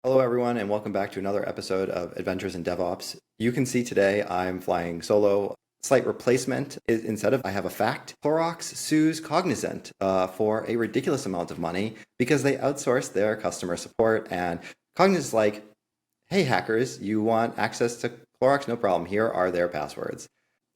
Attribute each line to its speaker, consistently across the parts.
Speaker 1: Hello, everyone, and welcome back to another episode of Adventures in DevOps. You can see today I'm flying solo. Slight replacement. Instead of I have a fact, Clorox sues Cognizant for a ridiculous amount of money because they outsourced their customer support. And Cognizant's like, hey, hackers, you want access to Clorox? No problem. Here are their passwords.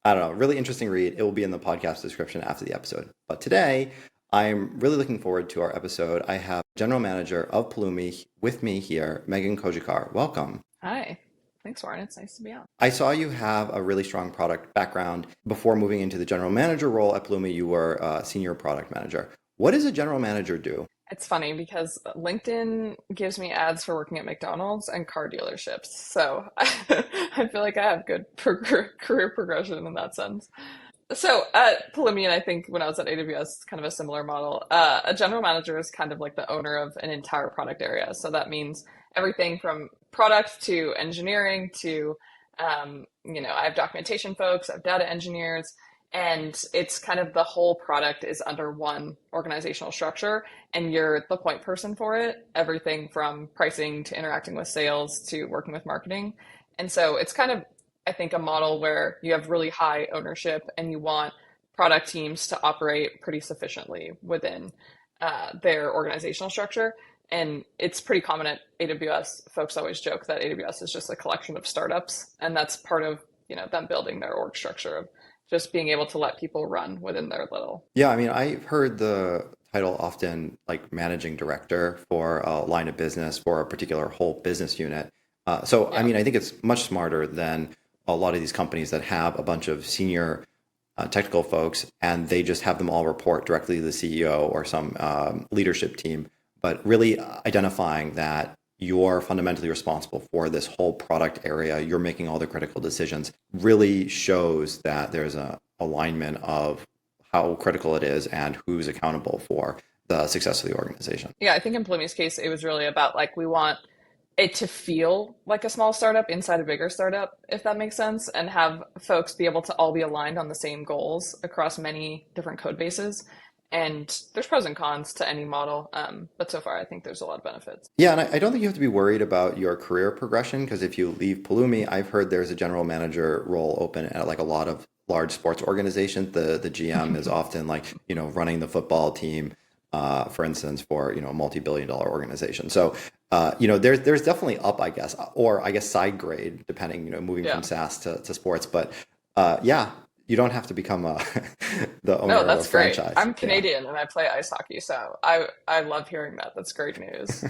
Speaker 1: I don't know. Really interesting read. It will be in the podcast description after the episode. But today, I'm really looking forward to our episode. I have General Manager of Pulumi with me here, Meagan Cojocar. Welcome.
Speaker 2: Hi. Thanks, Warren. It's nice to be on.
Speaker 1: I saw you have a really strong product background. Before moving into the general manager role at Pulumi, you were a senior product manager. What does a general manager do?
Speaker 2: It's funny because LinkedIn gives me ads for working at McDonald's and car dealerships. So I feel like I have good career progression in that sense. So at Pulumi, and I think when I was at AWS, it's kind of a similar model. A general manager is kind of like the owner of an entire product area. So that means everything from product to engineering to, I have documentation folks, I have data engineers, and it's kind of the whole product is under one organizational structure, and you're the point person for it. Everything from pricing to interacting with sales to working with marketing. And so it's kind of I think a model where you have really high ownership and you want product teams to operate pretty sufficiently within their organizational structure. And it's pretty common at AWS. Folks always joke that AWS is just a collection of startups, and that's part of them building their org structure of just being able to let people run within their little.
Speaker 1: Yeah, I mean, I've heard the title often like managing director for a line of business for a particular whole business unit. I
Speaker 2: Yeah.
Speaker 1: mean, I think it's much smarter than a lot of these companies that have a bunch of senior technical folks and they just have them all report directly to the CEO or some leadership team, but really identifying that you're fundamentally responsible for this whole product area, you're making all the critical decisions, really shows that there's a alignment of how critical it is and who's accountable for the success of the organization.
Speaker 2: Yeah, I think in Plumi's case, it was really about like we want it to feel like a small startup inside a bigger startup, if that makes sense, and have folks be able to all be aligned on the same goals across many different code bases. And there's pros and cons to any model, but so far I think there's a lot of benefits.
Speaker 1: Yeah, and I don't think you have to be worried about your career progression because if you leave Pulumi, I've heard there's a general manager role open at like a lot of large sports organizations. The GM is often like, running the football team, for instance, for, a multi-billion dollar organization. So, there's definitely up, I guess, or I guess side grade, depending, moving from
Speaker 2: Yeah.
Speaker 1: SaaS to sports. But yeah, you don't have to become the owner
Speaker 2: No,
Speaker 1: of a
Speaker 2: that's great.
Speaker 1: franchise.
Speaker 2: I'm
Speaker 1: Yeah.
Speaker 2: Canadian and I play ice hockey, so I love hearing that. That's great news.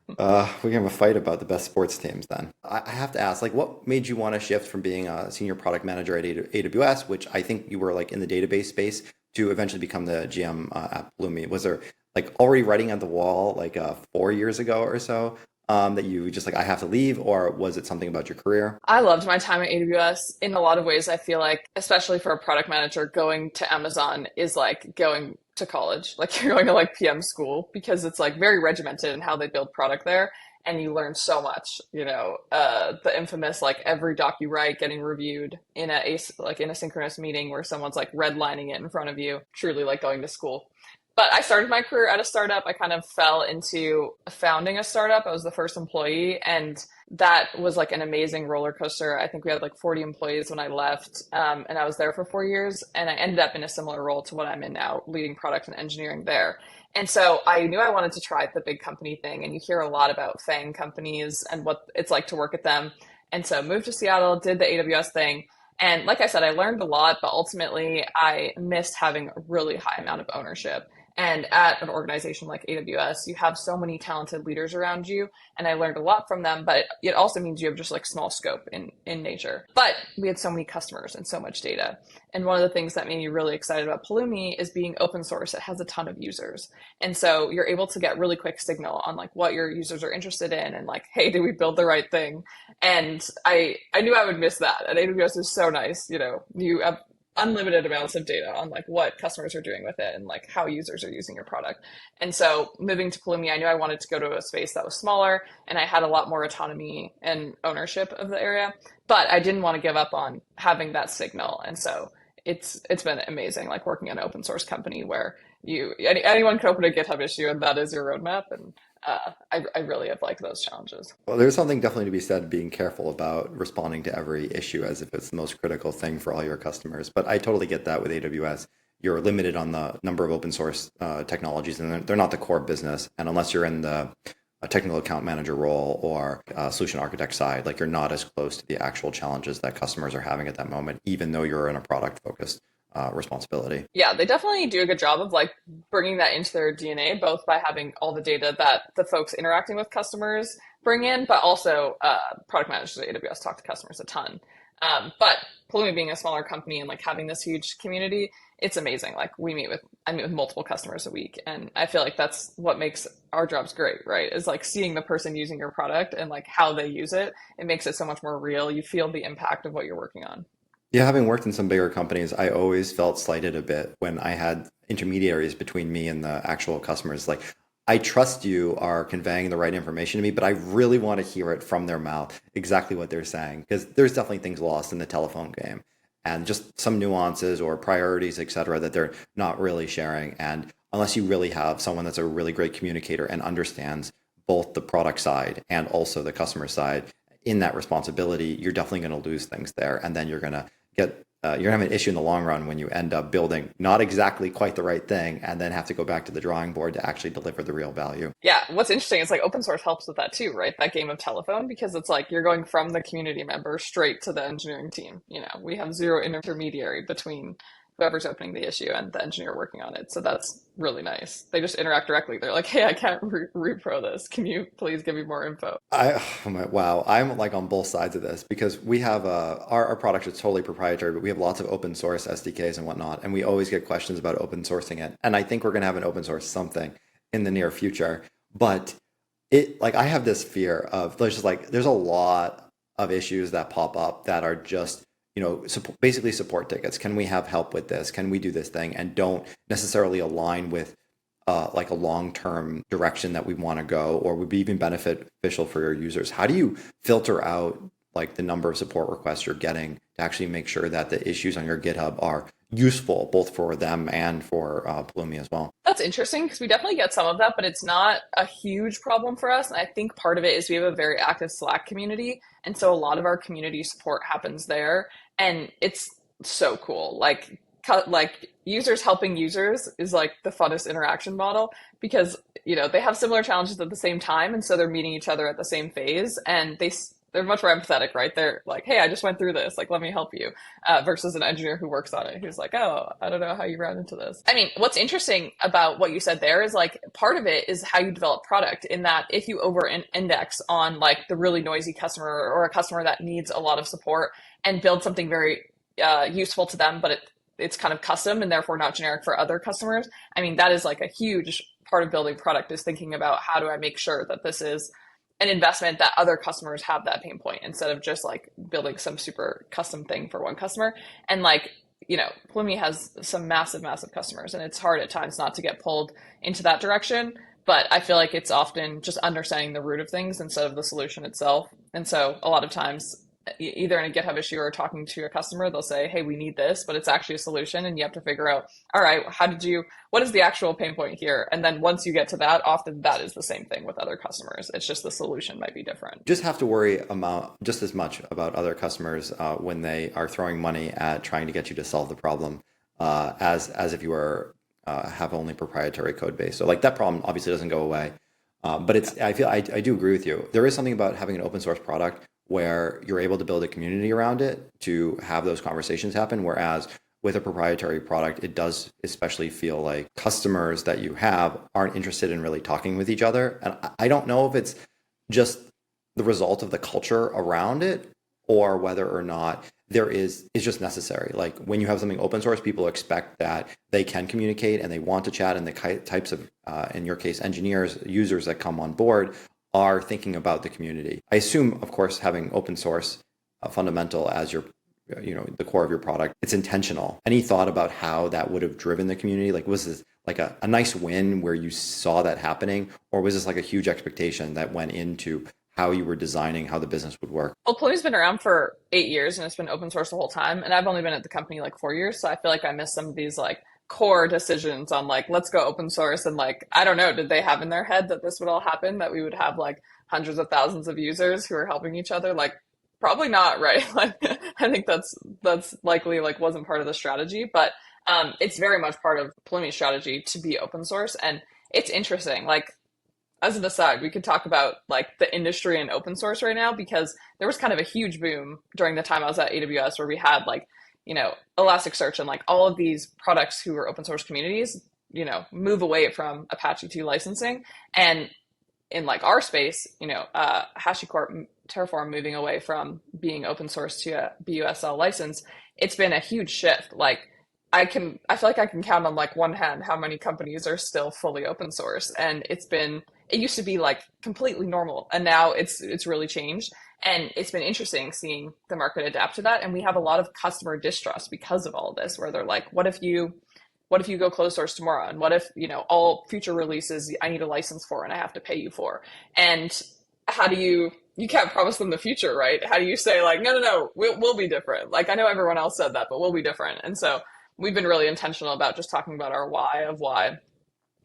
Speaker 1: We're gonna have a fight about the best sports teams then. I have to ask, like, what made you want to shift from being a senior product manager at AWS, which I think you were like in the database space, to eventually become the GM at Pulumi? Was there like already writing on the wall like 4 years ago or so that you just like, I have to leave, or was it something about your career?
Speaker 2: I loved my time at AWS. In a lot of ways, I feel like, especially for a product manager, going to Amazon is like going to college. Like you're going to like PM school because it's like very regimented in how they build product there. And you learn so much, the infamous like every doc you write getting reviewed in like in a synchronous meeting where someone's like redlining it in front of you, truly like going to school. But I started my career at a startup. I kind of fell into founding a startup. I was the first employee, and that was like an amazing roller coaster. I think we had like 40 employees when I left, and I was there for 4 years. And I ended up in a similar role to what I'm in now, leading product and engineering there. And so I knew I wanted to try the big company thing. And you hear a lot about FANG companies and what it's like to work at them. And so moved to Seattle, did the AWS thing. And like I said, I learned a lot, but ultimately I missed having a really high amount of ownership. And at an organization like AWS, you have so many talented leaders around you, and I learned a lot from them, but it also means you have just like small scope in nature. But we had so many customers and so much data. And one of the things that made me really excited about Pulumi is being open source. It has a ton of users. And so you're able to get really quick signal on like what your users are interested in and like, hey, did we build the right thing? And I knew I would miss that. And AWS is so nice. You have unlimited amounts of data on like what customers are doing with it and like how users are using your product. And so moving to Pulumi, I knew I wanted to go to a space that was smaller and I had a lot more autonomy and ownership of the area, but I didn't want to give up on having that signal. And so it's been amazing, like working in an open source company where anyone can open a GitHub issue and that is your roadmap. And I really have liked those challenges.
Speaker 1: Well, there's something definitely to be said being careful about responding to every issue as if it's the most critical thing for all your customers. But I totally get that with AWS. You're limited on the number of open source technologies, and they're not the core business. And unless you're in the a technical account manager role or solution architect side, like you're not as close to the actual challenges that customers are having at that moment, even though you're in a product focused responsibility.
Speaker 2: Yeah, they definitely do a good job of like bringing that into their DNA, both by having all the data that the folks interacting with customers bring in, but also product managers at AWS talk to customers a ton. But Pulumi being a smaller company and like having this huge community, it's amazing. Like I meet with multiple customers a week, and I feel like that's what makes our jobs great, right? Is like seeing the person using your product and like how they use it. It makes it so much more real. You feel the impact of what you're working on.
Speaker 1: Yeah, having worked in some bigger companies, I always felt slighted a bit when I had intermediaries between me and the actual customers. Like, I trust you are conveying the right information to me, but I really want to hear it from their mouth, exactly what they're saying, because there's definitely things lost in the telephone game and just some nuances or priorities, et cetera, that they're not really sharing. And unless you really have someone that's a really great communicator and understands both the product side and also the customer side in that responsibility, you're definitely going to lose things there. And then you're going to you're gonna have an issue in the long run when you end up building not exactly quite the right thing and then have to go back to the drawing board to actually deliver the real value.
Speaker 2: Yeah, what's interesting is like open source helps with that too, right? That game of telephone, because it's like you're going from the community member straight to the engineering team. You know, we have zero intermediary between whoever's opening the issue and the engineer working on it. So that's really nice. They just interact directly. They're like, hey, I can't repro this. Can you please give me more info?
Speaker 1: Wow, I'm like on both sides of this because we have our product is totally proprietary, but we have lots of open source SDKs and whatnot, and we always get questions about open sourcing it. And I think we're going to have an open source something in the near future. But it like I have this fear of there's a lot of issues that pop up that are just basically support tickets. Can we have help with this? Can we do this thing? And don't necessarily align with like a long-term direction that we want to go or would be even beneficial for your users. How do you filter out like the number of support requests you're getting to actually make sure that the issues on your GitHub are useful both for them and for Pulumi as well?
Speaker 2: That's interesting because we definitely get some of that, but it's not a huge problem for us. And I think part of it is we have a very active Slack community. And so a lot of our community support happens there. And it's so cool. Like users helping users is like the funnest interaction model because, they have similar challenges at the same time. And so they're meeting each other at the same phase and they're much more empathetic, right? They're like, hey, I just went through this. Like, let me help you. Versus an engineer who works on it, who's like, oh, I don't know how you ran into this. I mean, what's interesting about what you said there is like part of it is how you develop product in that if you over index on like the really noisy customer or a customer that needs a lot of support and build something very useful to them, but it's kind of custom and therefore not generic for other customers. I mean, that is like a huge part of building product is thinking about how do I make sure that this is an investment that other customers have that pain point instead of just like building some super custom thing for one customer. And like, Pulumi has some massive, massive customers and it's hard at times not to get pulled into that direction. But I feel like it's often just understanding the root of things instead of the solution itself. And so a lot of times, either in a GitHub issue or talking to a customer, they'll say, hey, we need this, but it's actually a solution. And you have to figure out, all right, what is the actual pain point here? And then once you get to that, often that is the same thing with other customers. It's just the solution might be different.
Speaker 1: Just have to worry about just as much about other customers when they are throwing money at trying to get you to solve the problem as if you were have only proprietary code base. So like that problem obviously doesn't go away. But I do agree with you. There is something about having an open source product where you're able to build a community around it to have those conversations happen. Whereas with a proprietary product, it does especially feel like customers that you have aren't interested in really talking with each other. And I don't know if it's just the result of the culture around it or whether or not it's just necessary. Like when you have something open source, people expect that they can communicate and they want to chat, and the types of, in your case, engineers, users that come on board are thinking about the community. I assume, of course, having open source fundamental as your, the core of your product, it's intentional. Any thought about how that would have driven the community? Like, was this like a nice win where you saw that happening? Or was this like a huge expectation that went into how you were designing how the business would work?
Speaker 2: Well, Plumi's been around for 8 years and it's been open source the whole time. And I've only been at the company like 4 years. So I feel like I missed some of these like core decisions on like, let's go open source. And like, I don't know, did they have in their head that this would all happen, that we would have like hundreds of thousands of users who are helping each other? Like, probably not, right? Like, I think that's likely like wasn't part of the strategy, but it's very much part of Pulumi's strategy to be open source. And it's interesting. Like, as an aside, we could talk about like the industry and open source right now, because there was kind of a huge boom during the time I was at AWS where we had like, Elasticsearch and like all of these products who were open source communities, move away from Apache 2 licensing. And in like our space, HashiCorp Terraform moving away from being open source to a BUSL license, it's been a huge shift. Like I feel like I can count on like one hand how many companies are still fully open source. And it used to be like completely normal. And now it's really changed. And it's been interesting seeing the market adapt to that. And we have a lot of customer distrust because of all of this, where they're like, what if you go closed source tomorrow? And what if, all future releases I need a license for and I have to pay you for? And how do you can't promise them the future, right? How do you say like, no, we'll be different? Like, I know everyone else said that, but we'll be different. And so we've been really intentional about just talking about our why of why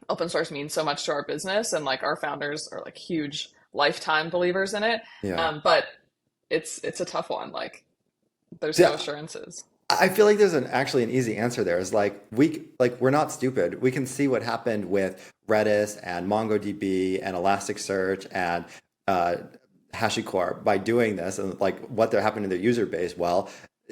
Speaker 2: open source means so much to our business. And like our founders are like huge lifetime believers in it.
Speaker 1: Yeah.
Speaker 2: But it's a tough one. Like there's
Speaker 1: Yeah.
Speaker 2: no assurances.
Speaker 1: I feel like there's actually an easy answer there. Is like we're not stupid. We can see what happened with Redis and MongoDB and Elasticsearch and HashiCorp by doing this, and like what they're happening to their user base. Well,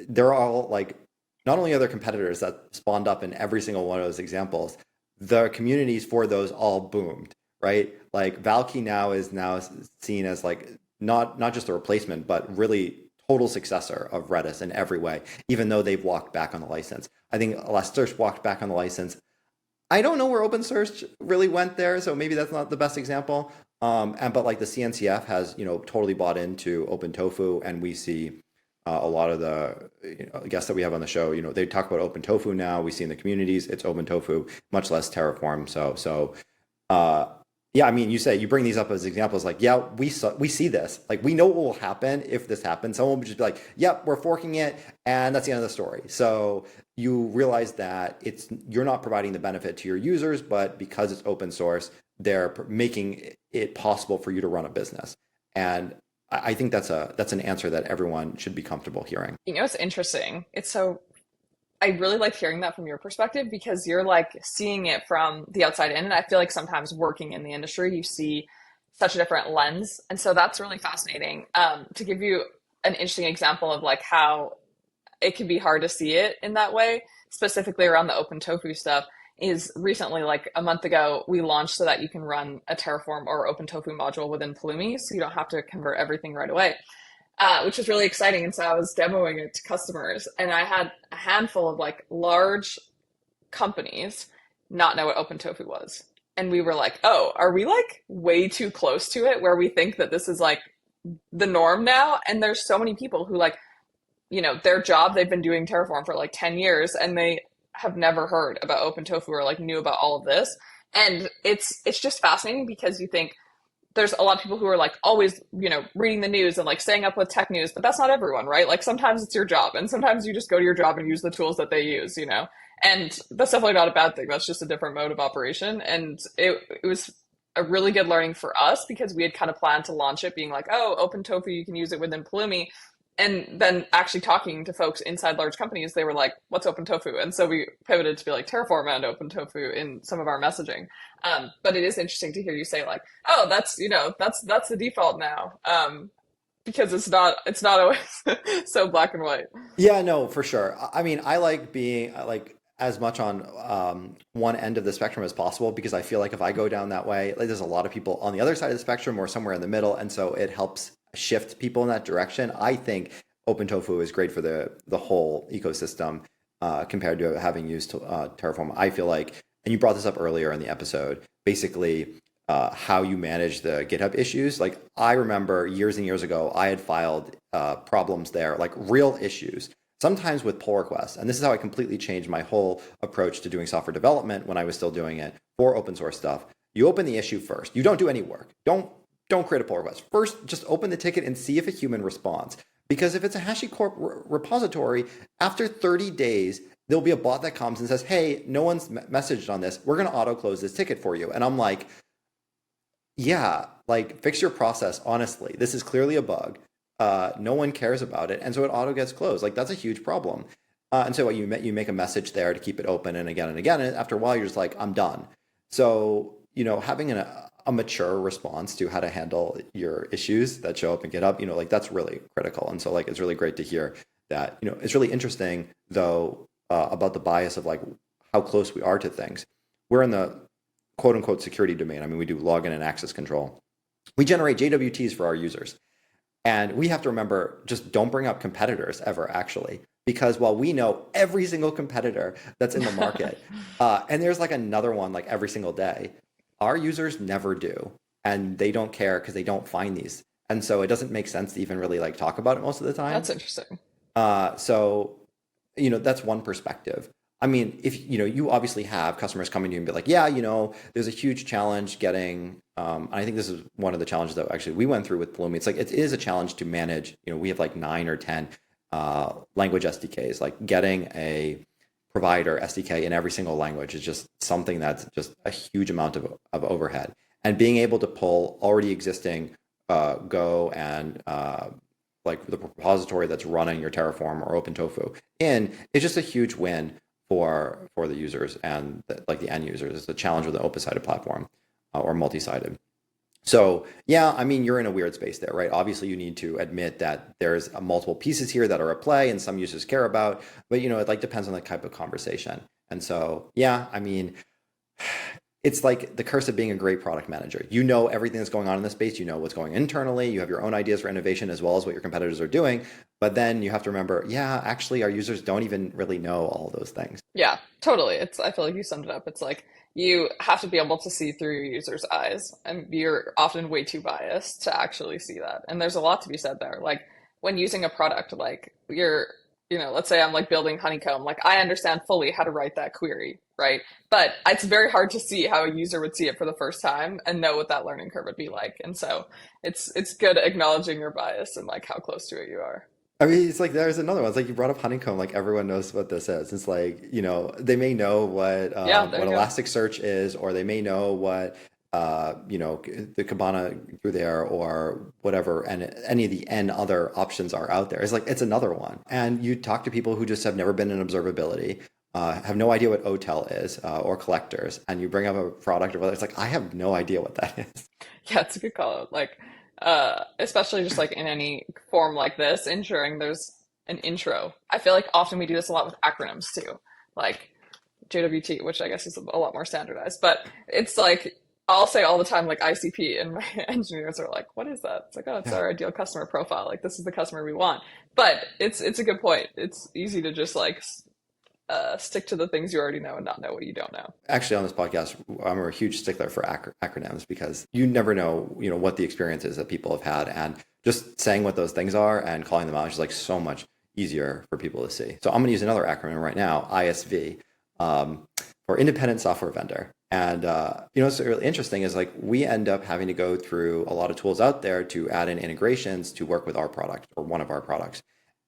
Speaker 1: they're all like, not only are there competitors that spawned up in every single one of those examples, the communities for those all boomed, right? Like Valkey now is seen as like not just a replacement, but really total successor of Redis in every way, even though they've walked back on the license. I think Elasticsearch walked back on the license. I don't know where OpenSearch really went there, so maybe that's not the best example. But like the CNCF has, totally bought into OpenTofu, and we see a lot of the guests that we have on the show, they talk about OpenTofu now. We see in the communities it's OpenTofu, much less Terraform. Yeah, I mean, you bring these up as examples, like, yeah, we see this, like, we know what will happen if this happens. Someone would just be like, yep, we're forking it, and that's the end of the story. So you realize that you're not providing the benefit to your users, but because it's open source, they're making it possible for you to run a business. And I think that's an answer that everyone should be comfortable hearing.
Speaker 2: It's interesting. I really like hearing that from your perspective, because you're like seeing it from the outside in. And I feel like sometimes working in the industry, you see such a different lens. And so that's really fascinating. To give you an interesting example of like how it can be hard to see it in that way, specifically around the OpenTofu stuff, is recently, like a month ago, we launched so that you can run a Terraform or OpenTofu module within Pulumi, so you don't have to convert everything right away. Which was really exciting. And so I was demoing it to customers, and I had a handful of like large companies not know what OpenTofu was. And we were like, oh, are we like way too close to it where we think that this is like the norm now? And there's so many people who like, their job, they've been doing Terraform for like 10 years and they have never heard about OpenTofu or like knew about all of this. And it's just fascinating, because you think, there's a lot of people who are like always, reading the news and like staying up with tech news, but that's not everyone, right? Like sometimes it's your job, and sometimes you just go to your job and use the tools that they use, and that's definitely not a bad thing. That's just a different mode of operation. And it was a really good learning for us, because we had kind of planned to launch it being like, oh, OpenTofu, you can use it within Pulumi. And then actually talking to folks inside large companies, they were like, what's OpenTofu? And so we pivoted to be like Terraform and OpenTofu in some of our messaging. But it is interesting to hear you say like, oh, that's the default now. Because it's not always so black and white.
Speaker 1: Yeah, no, for sure. I mean, I like being like as much on one end of the spectrum as possible, because I feel like if I go down that way, like there's a lot of people on the other side of the spectrum or somewhere in the middle, and so it helps shift people in that direction. I think OpenTofu is great for the whole ecosystem compared to having used Terraform. I feel like, and you brought this up earlier in the episode, basically how you manage the GitHub issues. Like I remember years and years ago, I had filed problems there, like real issues, sometimes with pull requests. And this is how I completely changed my whole approach to doing software development when I was still doing it for open source stuff. You open the issue first. You don't do any work. Don't create a pull request. First, just open the ticket and see if a human responds. Because if it's a HashiCorp repository, after 30 days, there'll be a bot that comes and says, hey, no one's messaged on this. We're going to auto close this ticket for you. And I'm like, yeah, like fix your process. Honestly, this is clearly a bug. No one cares about it. And so it auto gets closed. Like that's a huge problem. And so you make a message there to keep it open and again and again. And after a while, you're just like, I'm done. So, having a mature response to how to handle your issues that show up in GitHub, like that's really critical. And so like, it's really great to hear that, it's really interesting though, about the bias of like how close we are to things. We're in the quote unquote security domain. I mean, we do login and access control. We generate JWTs for our users. And we have to remember, just don't bring up competitors ever, actually, because while we know every single competitor that's in the market, and there's like another one like every single day, our users never do. And they don't care because they don't find these. And so it doesn't make sense to even really like talk about it most of the time.
Speaker 2: That's interesting.
Speaker 1: So, that's one perspective. I mean, if, you obviously have customers coming to you and be like, yeah, there's a huge challenge getting, I think this is one of the challenges that actually we went through with Pulumi. It's like, it is a challenge to manage, we have like 9 or 10 language SDKs, like getting a provider SDK in every single language is just something that's just a huge amount of overhead. And being able to pull already existing Go and like the repository that's running your Terraform or OpenTofu in is just a huge win for the users and the end users. It's a challenge with an open-sided platform or multi-sided. So yeah, I mean, you're in a weird space there, right? Obviously, you need to admit that there's multiple pieces here that are at play and some users care about, but it like depends on the type of conversation. And so yeah, I mean, it's like the curse of being a great product manager. You know everything that's going on in the space. You know what's going internally. You have your own ideas for innovation as well as what your competitors are doing. But then you have to remember, yeah, actually, our users don't even really know all those things.
Speaker 2: Yeah, totally. I feel like you summed it up. It's like you have to be able to see through your user's eyes, and you're often way too biased to actually see that. And there's a lot to be said there. Like when using a product, like let's say I'm like building Honeycomb, like I understand fully how to write that query, right? But it's very hard to see how a user would see it for the first time and know what that learning curve would be like. And so it's good acknowledging your bias and like how close to it you are.
Speaker 1: I mean, it's like there's another one. It's like you brought up Honeycomb, like everyone knows what this is. It's like, they may know what Elasticsearch is, or they may know what the Kibana through there or whatever, and any of the N other options are out there. It's like it's another one. And you talk to people who just have never been in observability, have no idea what OTel is, or collectors, and you bring up a product or whether it's like, I have no idea what that is.
Speaker 2: Yeah, it's a good call out. Like especially just like in any form like this, ensuring there's an intro. I feel like often we do this a lot with acronyms too, like JWT, which I guess is a lot more standardized, but it's like I'll say all the time like ICP, and my engineers are like, what is that? It's like, oh, it's our ideal customer profile. Like this is the customer we want. But it's a good point. It's easy to just like stick to the things you already know and not know what you don't know.
Speaker 1: Actually, on this podcast, I'm a huge stickler for acronyms because you never know, what the experiences that people have had, and just saying what those things are and calling them out is like so much easier for people to see. So I'm going to use another acronym right now, ISV, for Independent Software Vendor. And what's really interesting is like we end up having to go through a lot of tools out there to add in integrations to work with our product or one of our products.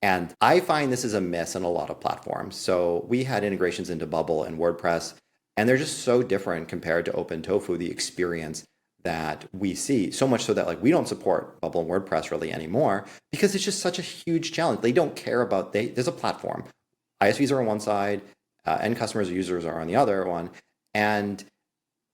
Speaker 1: And I find this is a miss in a lot of platforms. So we had integrations into Bubble and WordPress, and they're just so different compared to OpenTofu, the experience that we see. So much so that like we don't support Bubble and WordPress really anymore because it's just such a huge challenge. They don't care about, there's a platform. ISVs are on one side, end customers or users are on the other one. And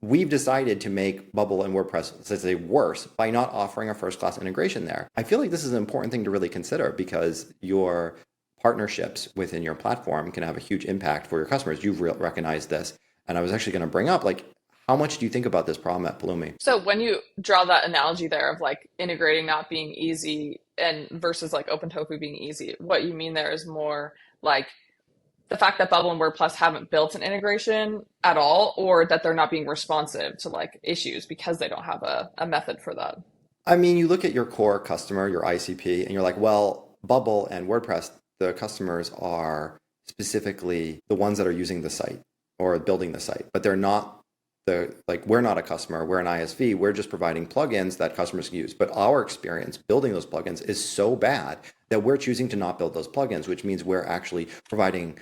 Speaker 1: we've decided to make Bubble and WordPress, let's say, worse by not offering a first-class integration there. I feel like this is an important thing to really consider because your partnerships within your platform can have a huge impact for your customers. You've recognized this. And I was actually going to bring up, like, how much do you think about this problem at Pulumi?
Speaker 2: So when you draw that analogy there of like integrating not being easy and versus like OpenTofu being easy, what you mean there is more like the fact that Bubble and WordPress haven't built an integration at all, or that they're not being responsive to like issues because they don't have a method for that.
Speaker 1: I mean, you look at your core customer, your ICP, and you're like, well, Bubble and WordPress, the customers are specifically the ones that are using the site or building the site, but they're not we're not a customer, we're an ISV, we're just providing plugins that customers can use. But our experience building those plugins is so bad that we're choosing to not build those plugins, which means we're actually providing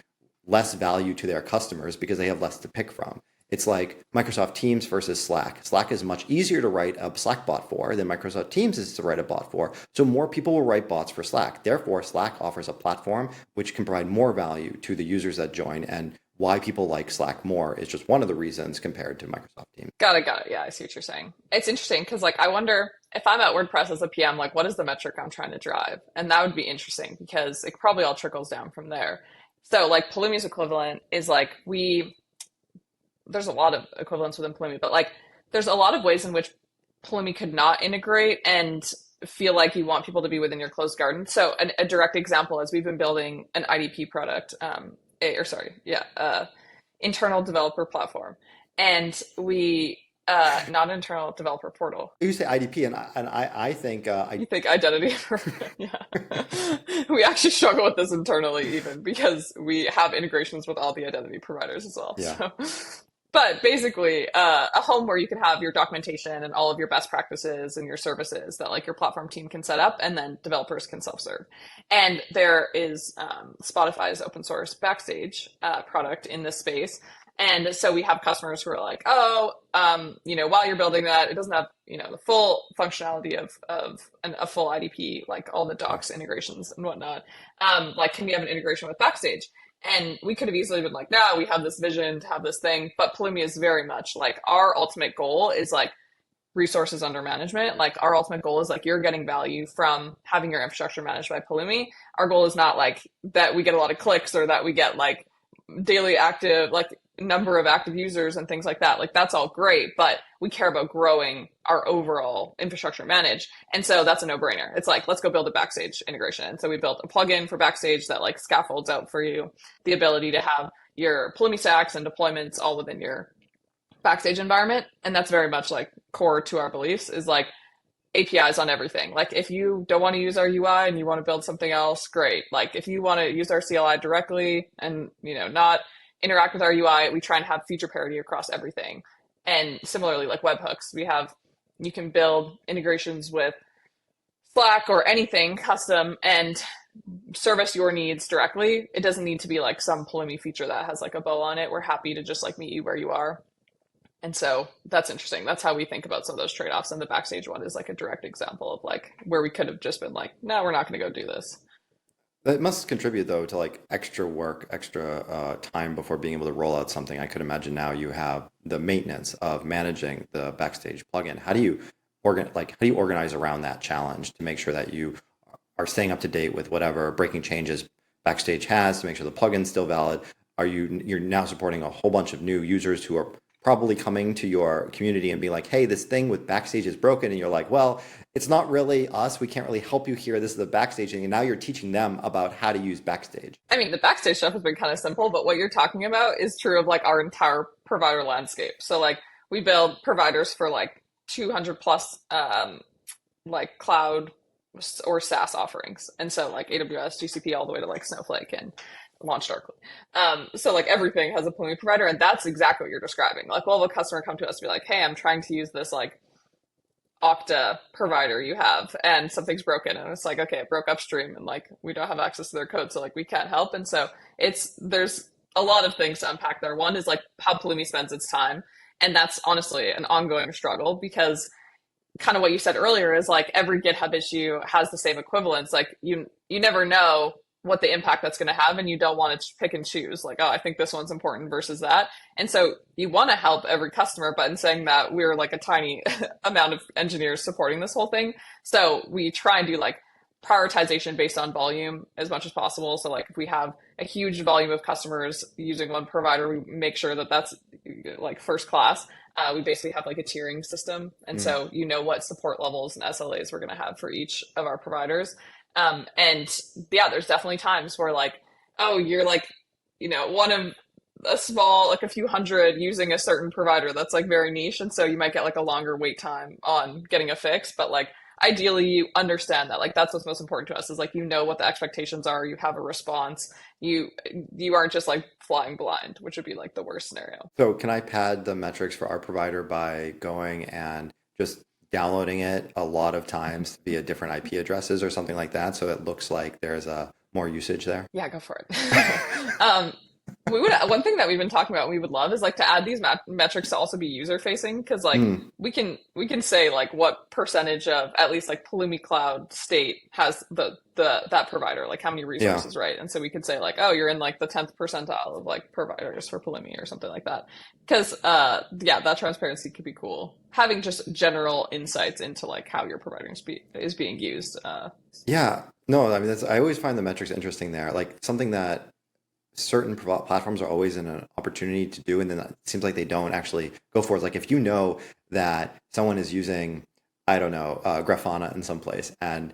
Speaker 1: less value to their customers because they have less to pick from. It's like Microsoft Teams versus Slack. Slack is much easier to write a Slack bot for than Microsoft Teams is to write a bot for. So more people will write bots for Slack. Therefore, Slack offers a platform which can provide more value to the users that join. And why people like Slack more is just one of the reasons compared to Microsoft Teams.
Speaker 2: Got it. Yeah, I see what you're saying. It's interesting because like I wonder if I'm at WordPress as a PM, like what is the metric I'm trying to drive? And that would be interesting because it probably all trickles down from there. So like Pulumi's equivalent is like there's a lot of equivalents within Pulumi, but like there's a lot of ways in which Pulumi could not integrate and feel like you want people to be within your closed garden. So a direct example is we've been building an IDP product, internal developer platform. And we, not internal developer portal.
Speaker 1: You say IDP, and I think
Speaker 2: you think identity? Yeah, we actually struggle with this internally even because we have integrations with all the identity providers as well.
Speaker 1: Yeah.
Speaker 2: So. But basically, a home where you can have your documentation and all of your best practices and your services that like your platform team can set up, and then developers can self-serve. And there is Spotify's open source Backstage product in this space. And so we have customers who are like, while you're building that, it doesn't have, the full functionality of a full IDP, like all the docs integrations and whatnot. Like, can we have an integration with Backstage? And we could have easily been like, no, we have this vision to have this thing. But Pulumi is very much like our ultimate goal is like resources under management. Like our ultimate goal is like you're getting value from having your infrastructure managed by Pulumi. Our goal is not like that we get a lot of clicks or that we get like daily active, like number of active users and things like that. Like that's all great, but we care about growing our overall infrastructure managed. And so that's a no-brainer. It's like, let's go build a Backstage integration. And so we built a plugin for Backstage that like scaffolds out for you the ability to have your Pulumi stacks and deployments all within your Backstage environment. And that's very much like core to our beliefs is like APIs on everything. Like if you don't want to use our UI and you want to build something else, great. Like if you want to use our CLI directly and, not interact with our UI, we try and have feature parity across everything. And similarly, like webhooks, you can build integrations with Slack or anything custom and service your needs directly. It doesn't need to be like some Pulumi feature that has like a bow on it. We're happy to just like meet you where you are. And so that's interesting. That's how we think about some of those trade-offs. And the Backstage one is like a direct example of like where we could have just been like, no, we're not going to go do this.
Speaker 1: That must contribute though to like extra work, extra time before being able to roll out something. I could imagine now you have the maintenance of managing the Backstage plugin. How do you organize around that challenge to make sure that you are staying up to date with whatever breaking changes Backstage has to make sure the plugin's still valid? You're now supporting a whole bunch of new users who are probably coming to your community and be like, hey, this thing with Backstage is broken. And you're like, well, it's not really us. We can't really help you here. This is the Backstage thing. And now you're teaching them about how to use Backstage.
Speaker 2: I mean, the Backstage stuff has been kind of simple, but what you're talking about is true of like our entire provider landscape. So like we build providers for like 200 plus like cloud or SaaS offerings. And so like AWS, GCP, all the way to like Snowflake and launched darkly. So like everything has a Pulumi provider, and that's exactly what you're describing. Like we'll have a customer come to us and be like, hey, I'm trying to use this like Okta provider you have and something's broken. And it's like, okay, it broke upstream and like we don't have access to their code. So like we can't help. And so there's a lot of things to unpack there. One is like how Pulumi spends its time. And that's honestly an ongoing struggle because kind of what you said earlier is like every GitHub issue has the same equivalence. Like you never know what the impact that's going to have, and you don't want to pick and choose like, oh, I think this one's important versus that. And so you want to help every customer, but in saying that, we're like a tiny amount of engineers supporting this whole thing. So we try and do like prioritization based on volume as much as possible. So like if we have a huge volume of customers using one provider, we make sure that that's like first class. We basically have like a tiering system. And so what support levels and SLAs we're going to have for each of our providers. And yeah, there's definitely times where like, oh, you're like, one of a small, like a few hundred using a certain provider that's like very niche. And so you might get like a longer wait time on getting a fix, but like ideally you understand that like that's what's most important to us is like, what the expectations are, you have a response, you aren't just like flying blind, which would be like the worst scenario.
Speaker 1: So can I pad the metrics for our provider by going and just downloading it a lot of times via different IP addresses or something like that, so it looks like there's more usage there?
Speaker 2: Yeah, go for it. One thing that we've been talking about and we would love is like to add these metrics to also be user facing, because like
Speaker 1: Mm,
Speaker 2: we can say like what percentage of at least like Pulumi Cloud state has the that provider, like how many
Speaker 1: yeah.
Speaker 2: resources, right? And so we could say like, oh, you're in like the 10th percentile of like providers for Pulumi or something like that. Because yeah, that transparency could be cool. Having just general insights into like how your provider is being used.
Speaker 1: Yeah. No, I mean, I always find the metrics interesting there. Like something that certain platforms are always in an opportunity to do, and then it seems like they don't actually go for it. Like if you know that someone is using, I don't know, Grafana in some place, and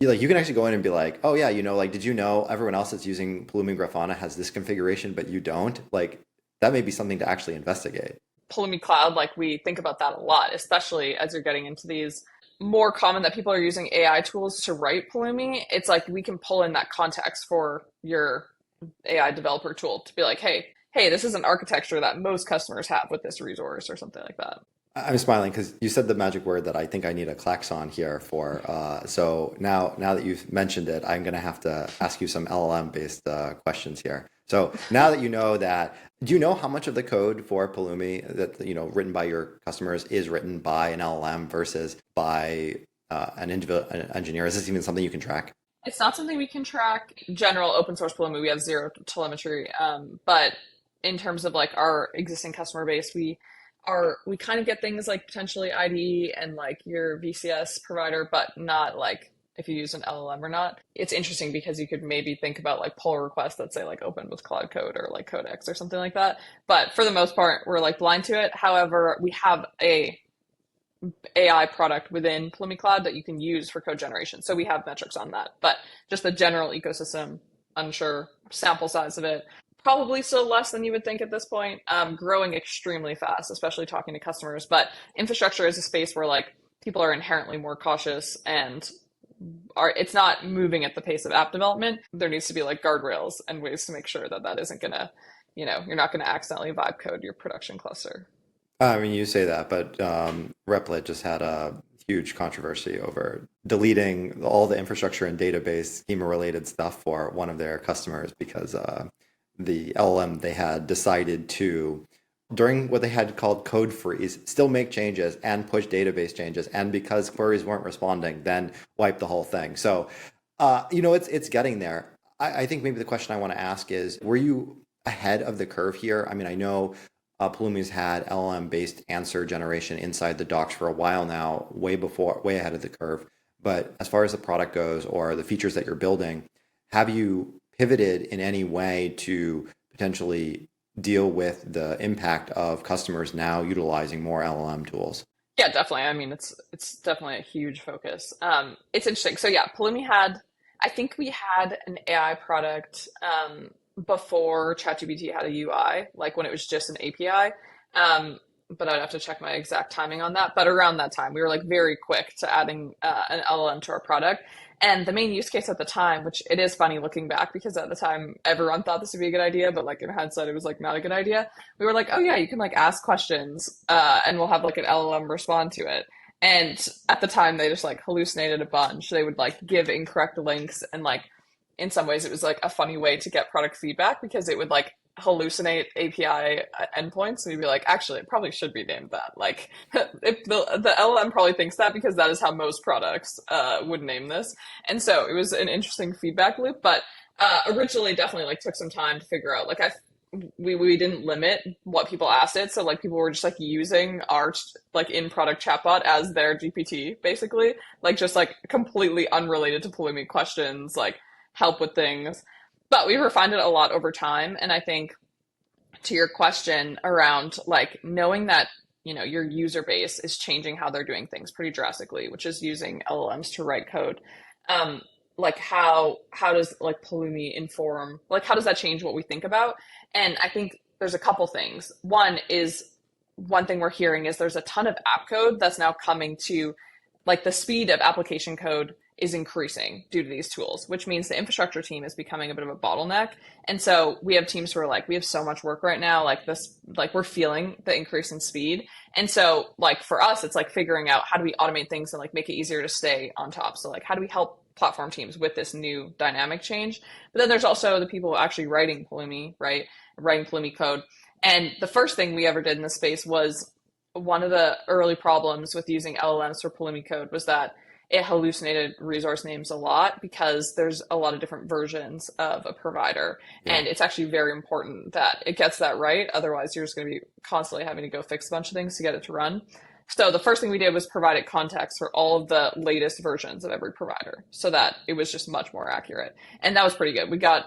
Speaker 1: you can actually go in and be like, oh yeah, like did you know everyone else that's using Pulumi Grafana has this configuration, but you don't? Like that may be something to actually investigate.
Speaker 2: Pulumi Cloud, like we think about that a lot, especially as you're getting into these more common that people are using AI tools to write Pulumi. It's like we can pull in that context for your AI developer tool to be like, hey, this is an architecture that most customers have with this resource or something like that.
Speaker 1: I'm smiling because you said the magic word that I think I need a klaxon here for. So now that you've mentioned it, I'm going to have to ask you some LLM based questions here. So now that you know that, do you know how much of the code for Pulumi that written by your customers is written by an LLM versus by an individual an engineer? Is this even something you can track?
Speaker 2: It's not something we can track. General open source Pulumi, we have zero telemetry. But in terms of like our existing customer base, we kind of get things like potentially IDE and like your VCS provider, but not like if you use an LLM or not. It's interesting because you could maybe think about like pull requests that say like open with Cloud Code or like Codex or something like that. But for the most part, we're like blind to it. However, we have a AI product within Pulumi Cloud that you can use for code generation. So we have metrics on that, but just the general ecosystem, unsure sample size of it. Probably still less than you would think at this point. Growing extremely fast, especially talking to customers. But infrastructure is a space where like people are inherently more cautious and it's not moving at the pace of app development. There needs to be like guardrails and ways to make sure that that isn't gonna, you're not gonna accidentally vibe code your production cluster.
Speaker 1: I mean, you say that, but Replit just had a huge controversy over deleting all the infrastructure and database schema-related stuff for one of their customers because the LLM they had decided to, during what they had called code freeze, still make changes and push database changes, and because queries weren't responding, then wipe the whole thing. So, it's getting there. I think maybe the question I want to ask is, were you ahead of the curve here? I mean, I know Pulumi's had LLM-based answer generation inside the docs for a while now, way ahead of the curve. But as far as the product goes or the features that you're building, have you pivoted in any way to potentially deal with the impact of customers now utilizing more LLM tools?
Speaker 2: Yeah, definitely. I mean, it's definitely a huge focus. It's interesting. So yeah, I think we had an AI product before ChatGPT had a UI, like when it was just an API. But I'd have to check my exact timing on that. But around that time, we were like very quick to adding an LLM to our product. And the main use case at the time, which it is funny looking back because at the time everyone thought this would be a good idea, but like in hindsight, it was like not a good idea. We were like, oh yeah, you can like ask questions and we'll have like an LLM respond to it. And at the time, they just like hallucinated a bunch. They would like give incorrect links and like in some ways it was like a funny way to get product feedback because it would like hallucinate API endpoints and you'd be like, actually, it probably should be named that. Like, if the LLM probably thinks that because that is how most products would name this. And so it was an interesting feedback loop, but originally definitely like took some time to figure out. Like we didn't limit what people asked it, so like people were just like using our like in product chatbot as their GPT basically, like just like completely unrelated to Pulumi questions, like help with things. But we refined it a lot over time. And I think to your question around like knowing that, your user base is changing how they're doing things pretty drastically, which is using LLMs to write code. Like how does like Pulumi inform, like how does that change what we think about? And I think there's a couple things. One thing we're hearing is there's a ton of app code that's now coming to like the speed of application code is increasing due to these tools, which means the infrastructure team is becoming a bit of a bottleneck. And so we have teams who are like, we have so much work right now, like this, like we're feeling the increase in speed. And so like for us, it's like figuring out how do we automate things and like make it easier to stay on top. So like, how do we help platform teams with this new dynamic change? But then there's also the people actually writing Pulumi, right? writing Pulumi code. And the first thing we ever did in this space was one of the early problems with using LLMs for Pulumi code was that it hallucinated resource names a lot because there's a lot of different versions of a provider.
Speaker 1: Yeah.
Speaker 2: And it's actually very important that it gets that right. Otherwise, you're just going to be constantly having to go fix a bunch of things to get it to run. So the first thing we did was provided context for all of the latest versions of every provider so that it was just much more accurate. And that was pretty good. We got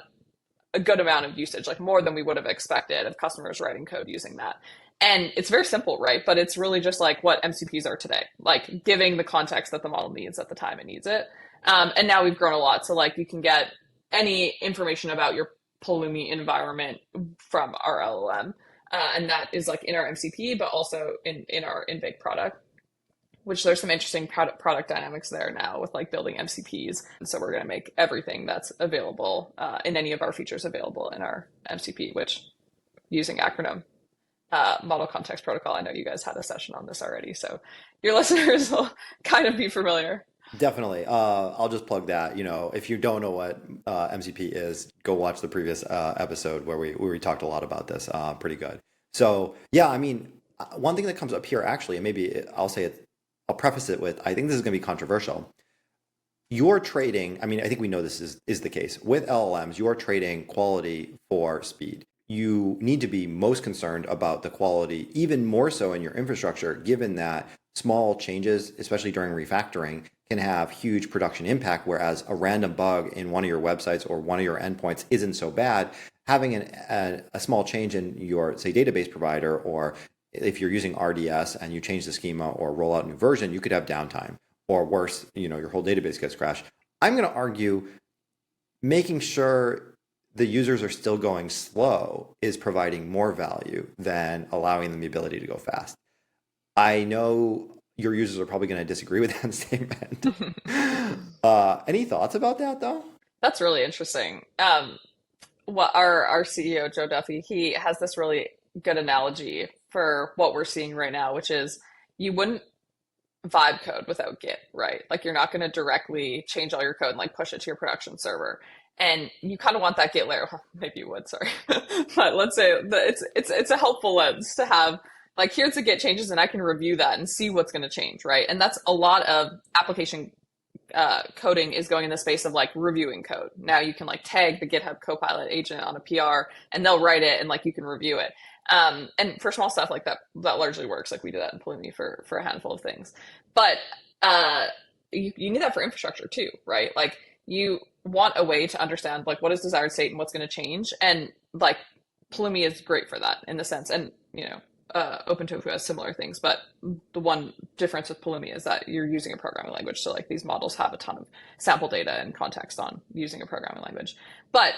Speaker 2: a good amount of usage, like more than we would have expected of customers writing code using that. And it's very simple, right? But it's really just like what MCPs are today, like giving the context that the model needs at the time it needs it. And now we've grown a lot. So like you can get any information about your Pulumi environment from our LLM. And that is like in our MCP, but also in our in-bake product, which there's some interesting product dynamics there now with like building MCPs. And so we're going to make everything that's available in any of our features available in our MCP, which using acronym Model Context Protocol. I know you guys had a session on this already, so your listeners will kind of be familiar.
Speaker 1: Definitely. I'll just plug that. If you don't know what MCP is, go watch the previous episode where we talked a lot about this. Pretty good. So yeah, I mean, one thing that comes up here actually, and maybe I'll say it, I'll preface it with, I think this is going to be controversial. You're trading, I mean, I think we know this is the case. With LLMs, you're trading quality for speed. You need to be most concerned about the quality, even more so in your infrastructure, given that small changes, especially during refactoring, can have huge production impact, whereas a random bug in one of your websites or one of your endpoints isn't so bad. Having a small change in your, say, database provider, or if you're using RDS and you change the schema or roll out a new version, you could have downtime, or worse, your whole database gets crashed. I'm going to argue making sure the users are still going slow is providing more value than allowing them the ability to go fast. I know your users are probably going to disagree with that statement. Any thoughts about that, though?
Speaker 2: That's really interesting. What our CEO, Joe Duffy, he has this really good analogy for what we're seeing right now, which is you wouldn't vibe code without Git, right? Like you're not going to directly change all your code and like push it to your production server. And you kind of want that Git layer. Maybe you would, sorry. But let's say that it's a helpful lens to have, like, here's the Git changes and I can review that and see what's going to change, right? And that's a lot of application coding is going in the space of like reviewing code. Now you can like tag the GitHub Copilot agent on a PR and they'll write it and like you can review it. And for small stuff like that largely works. Like we did that in Pulumi for a handful of things. But you need that for infrastructure too, right? Like you want a way to understand like what is desired state and what's going to change. And like Pulumi is great for that in the sense, and OpenTofu has similar things, but the one difference with Pulumi is that you're using a programming language. So like these models have a ton of sample data and context on using a programming language. But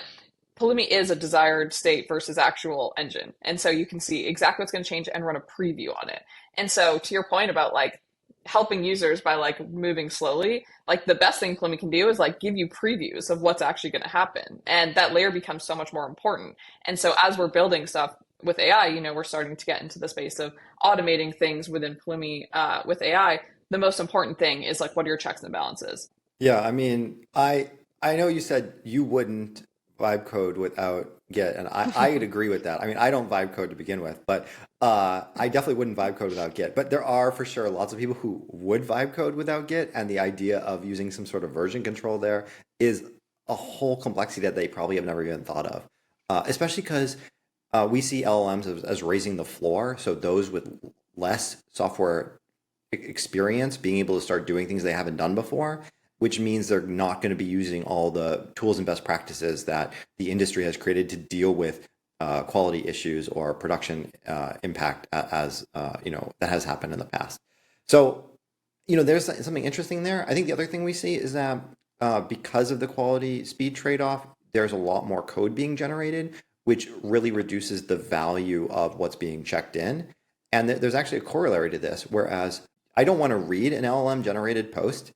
Speaker 2: Pulumi is a desired state versus actual engine. And so you can see exactly what's going to change and run a preview on it. And so to your point about like helping users by like moving slowly, like the best thing Pulumi can do is like give you previews of what's actually going to happen. And that layer becomes so much more important. And so as we're building stuff with AI, we're starting to get into the space of automating things within Pulumi with AI. The most important thing is like, what are your checks and balances?
Speaker 1: Yeah, I mean, I know you said you wouldn't vibe code without Git, and I'd agree with that. I mean, I don't vibe code to begin with, but I definitely wouldn't vibe code without Git. But there are for sure lots of people who would vibe code without Git, and the idea of using some sort of version control there is a whole complexity that they probably have never even thought of, especially because we see LLMs as raising the floor. So those with less software experience being able to start doing things they haven't done before, which means they're not going to be using all the tools and best practices that the industry has created to deal with quality issues or production impact as that has happened in the past. So, there's something interesting there. I think the other thing we see is that because of the quality speed trade-off, there's a lot more code being generated, which really reduces the value of what's being checked in. And there's actually a corollary to this, whereas I don't want to read an LLM generated post.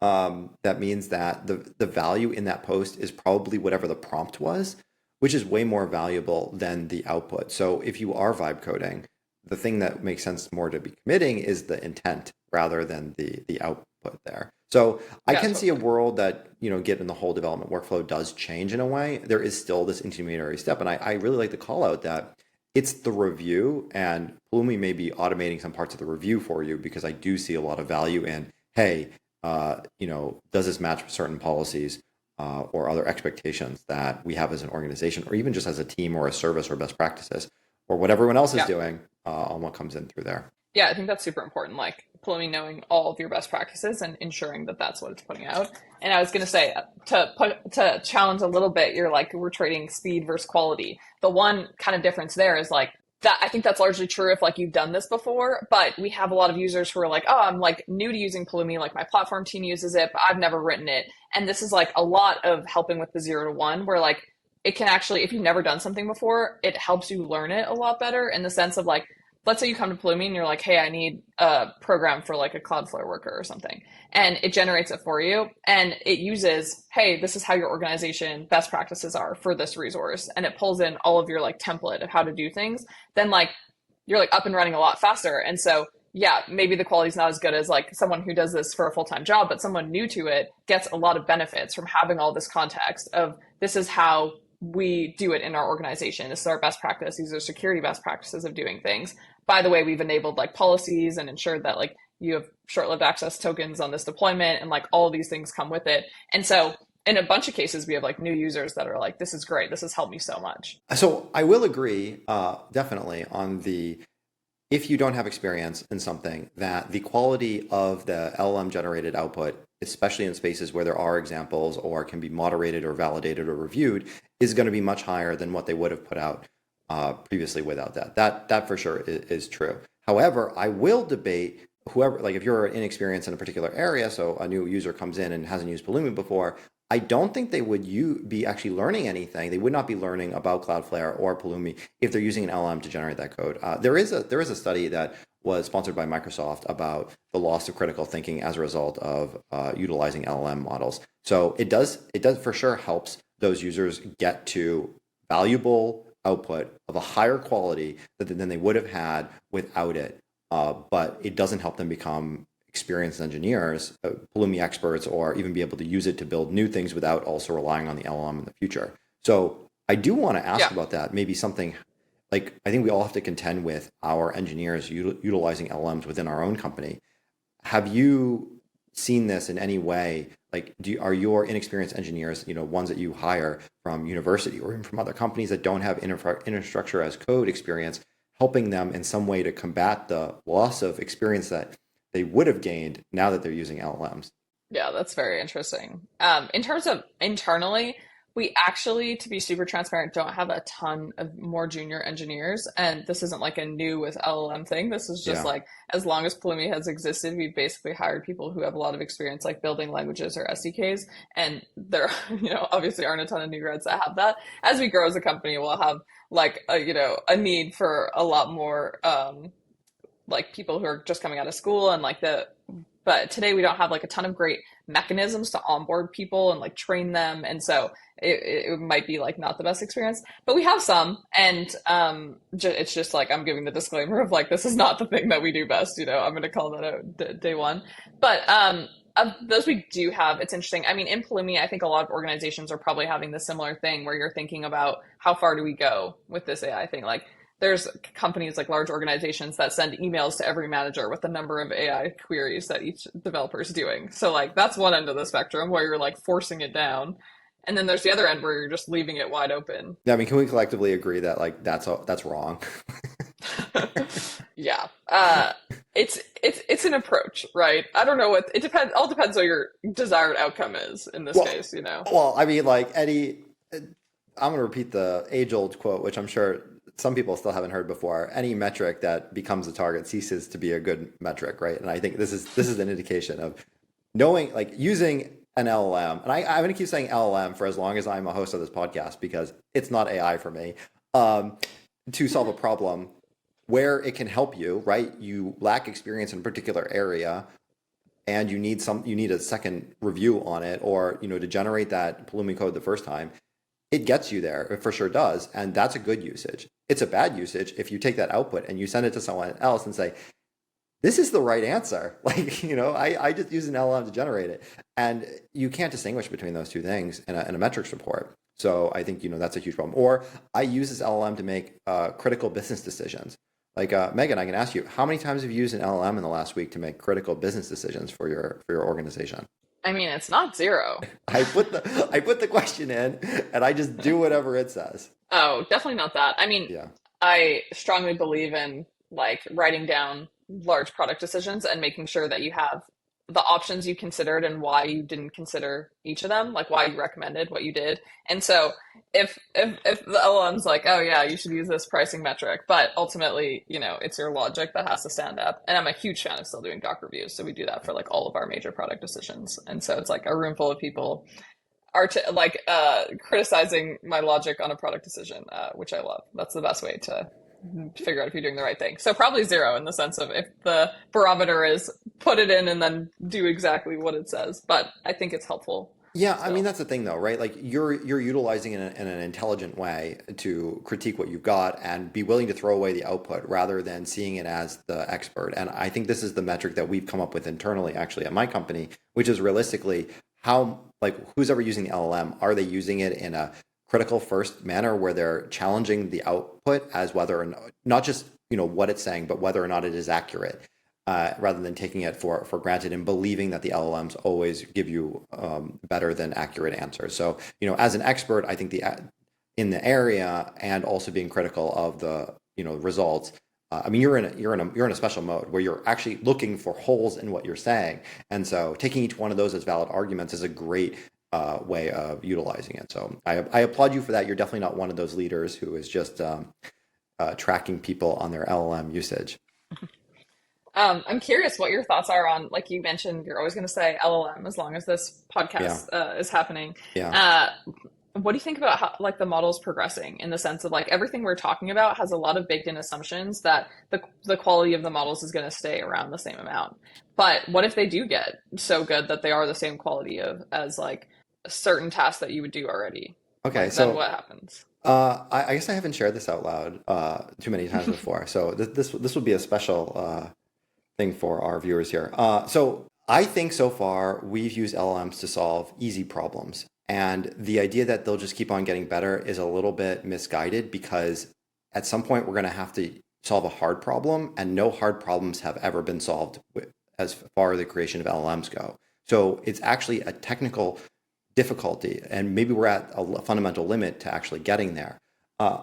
Speaker 1: That means that the value in that post is probably whatever the prompt was, which is way more valuable than the output. So if you are vibe coding, the thing that makes sense more to be committing is the intent rather than the output there. So I
Speaker 2: Yeah,
Speaker 1: can see a
Speaker 2: totally.
Speaker 1: world that, given the whole development workflow does change in a way, there is still this intermediary step. And I really like to call out that it's the review, and Pulumi may be automating some parts of the review for you because I do see a lot of value in, hey, does this match with certain policies or other expectations that we have as an organization, or even just as a team or a service or best practices, or what everyone else is
Speaker 2: Yeah.
Speaker 1: doing on what comes in through there.
Speaker 2: Yeah, I think that's super important. Like Pulumi knowing all of your best practices and ensuring that that's what it's putting out. And I was going to say to challenge a little bit, you're like we're trading speed versus quality. The one kind of difference there is like that. I think that's largely true if like you've done this before, but we have a lot of users who are like, oh, I'm like new to using Pulumi, like my platform team uses it, but I've never written it. And this is like a lot of helping with the 0 to 1, where like it can actually, if you've never done something before, it helps you learn it a lot better in the sense of like let's say you come to Pulumi and you're like, hey, I need a program for like a Cloudflare worker or something. And it generates it for you. And it uses, hey, this is how your organization best practices are for this resource. And it pulls in all of your like template of how to do things. Then like you're like up and running a lot faster. And so, yeah, maybe the quality's not as good as like someone who does this for a full-time job, but someone new to it gets a lot of benefits from having all this context of this is how we do it in our organization. This is our best practice. These are security best practices of doing things. By the way, we've enabled like policies and ensured that like you have short-lived access tokens on this deployment and like all these things come with it. And so in a bunch of cases, we have like new users that are like, this is great. This has helped me so much.
Speaker 1: So I will agree, definitely on the if you don't have experience in something, that the quality of the LLM generated output, especially in spaces where there are examples or can be moderated or validated or reviewed, is going to be much higher than what they would have put out previously without that. That for sure is true. However, I will debate whoever, like if you're inexperienced in a particular area, so a new user comes in and hasn't used Pulumi before, I don't think they would be actually learning anything. They would not be learning about Cloudflare or Pulumi if they're using an LLM to generate that code. There is a study that was sponsored by Microsoft about the loss of critical thinking as a result of utilizing LLM models. So it does for sure helps those users get to valuable output of a higher quality than they would have had without it. But it doesn't help them become experienced engineers, Pulumi experts, or even be able to use it to build new things without also relying on the LLM in the future. So I do want to ask
Speaker 2: Yeah.
Speaker 1: about that. Maybe something like I think we all have to contend with our engineers utilizing LLMs within our own company. Have you seen this in any way? Like, are your inexperienced engineers, ones that you hire from university or even from other companies that don't have infrastructure as code experience, helping them in some way to combat the loss of experience that they would have gained now that they're using LLMs?
Speaker 2: Yeah, that's very interesting. In terms of internally, we actually, to be super transparent, don't have a ton of more junior engineers. And this isn't like a new with LLM thing. This is just
Speaker 1: Yeah.
Speaker 2: like as long as Pulumi has existed, we've basically hired people who have a lot of experience like building languages or SDKs. And there, obviously aren't a ton of new grads that have that. As we grow as a company, we'll have like a need for a lot more like people who are just coming out of school and like the but today we don't have like a ton of great mechanisms to onboard people and like train them, and so it might be like not the best experience, but we have some. And it's just like I'm giving the disclaimer of like this is not the thing that we do best. I'm going to call that out day one. But of those we do have, it's interesting. I mean, in Pulumi, I think a lot of organizations are probably having the similar thing where you're thinking about how far do we go with this AI thing. Like there's companies like large organizations that send emails to every manager with the number of AI queries that each developer is doing. So like that's one end of the spectrum where you're like forcing it down. And then there's the other end where you're just leaving it wide open.
Speaker 1: Yeah, I mean, can we collectively agree that like that's wrong?
Speaker 2: Yeah. It's an approach, right? I don't know what it depends. All depends what your desired outcome is in this
Speaker 1: Well,
Speaker 2: case.
Speaker 1: well, I mean, like Eddie, I'm going to repeat the age-old quote, which I'm sure some people still haven't heard before. Any metric that becomes a target ceases to be a good metric, right? And I think this is an indication of knowing, like using an LLM. And I'm going to keep saying LLM for as long as I'm a host of this podcast because it's not AI for me. To solve a problem where it can help you, right? You lack experience in a particular area and you need a second review on it, or to generate that Pulumi code the first time. It gets you there. It for sure does. And that's a good usage. It's a bad usage if you take that output and you send it to someone else and say, this is the right answer. Like, I just use an LLM to generate it. And you can't distinguish between those two things in a metrics report. So I think, that's a huge problem. Or I use this LLM to make critical business decisions. Like, Megan, I can ask you, how many times have you used an LLM in the last week to make critical business decisions for your organization?
Speaker 2: I mean, it's not zero.
Speaker 1: I put the question in and I just do whatever it says.
Speaker 2: Oh, definitely not that. I mean,
Speaker 1: Yeah.
Speaker 2: I strongly believe in like writing down large product decisions and making sure that you have the options you considered and why you didn't consider each of them, like why you recommended what you did. And so if the LLM's like, oh yeah, you should use this pricing metric, but ultimately, it's your logic that has to stand up. And I'm a huge fan of still doing doc reviews. So we do that for like all of our major product decisions. And so it's like a room full of people criticizing my logic on a product decision, which I love. That's the best way to figure out if you're doing the right thing. So probably zero in the sense of if the barometer is put it in and then do exactly what it says. But I think it's helpful.
Speaker 1: Yeah, I mean
Speaker 2: Still.
Speaker 1: that's the thing though, right? Like you're utilizing it in an intelligent way to critique what you've got and be willing to throw away the output rather than seeing it as the expert. And I think this is the metric that we've come up with internally actually at my company, which is realistically how like who's ever using the LLM, are they using it in a critical first manner where they're challenging the output as whether or not just, what it's saying, but whether or not it is accurate rather than taking it for granted and believing that the LLMs always give you better than accurate answers. So, as an expert, I think the in the area and also being critical of the results. I mean, you're in a special mode where you're actually looking for holes in what you're saying, and so taking each one of those as valid arguments is a great way of utilizing it. So I applaud you for that. You're definitely not one of those leaders who is just tracking people on their LLM usage.
Speaker 2: I'm curious what your thoughts are on, like you mentioned, you're always going to say LLM as long as this
Speaker 1: Yeah,
Speaker 2: podcast is happening.
Speaker 1: yeah.
Speaker 2: Uh, what do you think about how, like the model's progressing in the sense of like everything we're talking about has a lot of baked in assumptions that the quality of the models is going to stay around the same amount. But what if they do get so good that they are the same quality of as like a certain task that you would do already?
Speaker 1: Okay,
Speaker 2: Like then
Speaker 1: so
Speaker 2: what happens?
Speaker 1: I guess I haven't shared this out loud too many times before. So this would be a special thing for our viewers here. So I think so far we've used LLMs to solve easy problems. And the idea that they'll just keep on getting better is a little bit misguided because at some point we're going to have to solve a hard problem, and no hard problems have ever been solved as far as the creation of LLMs go. So it's actually a technical difficulty, and maybe we're at a fundamental limit to actually getting there. Uh,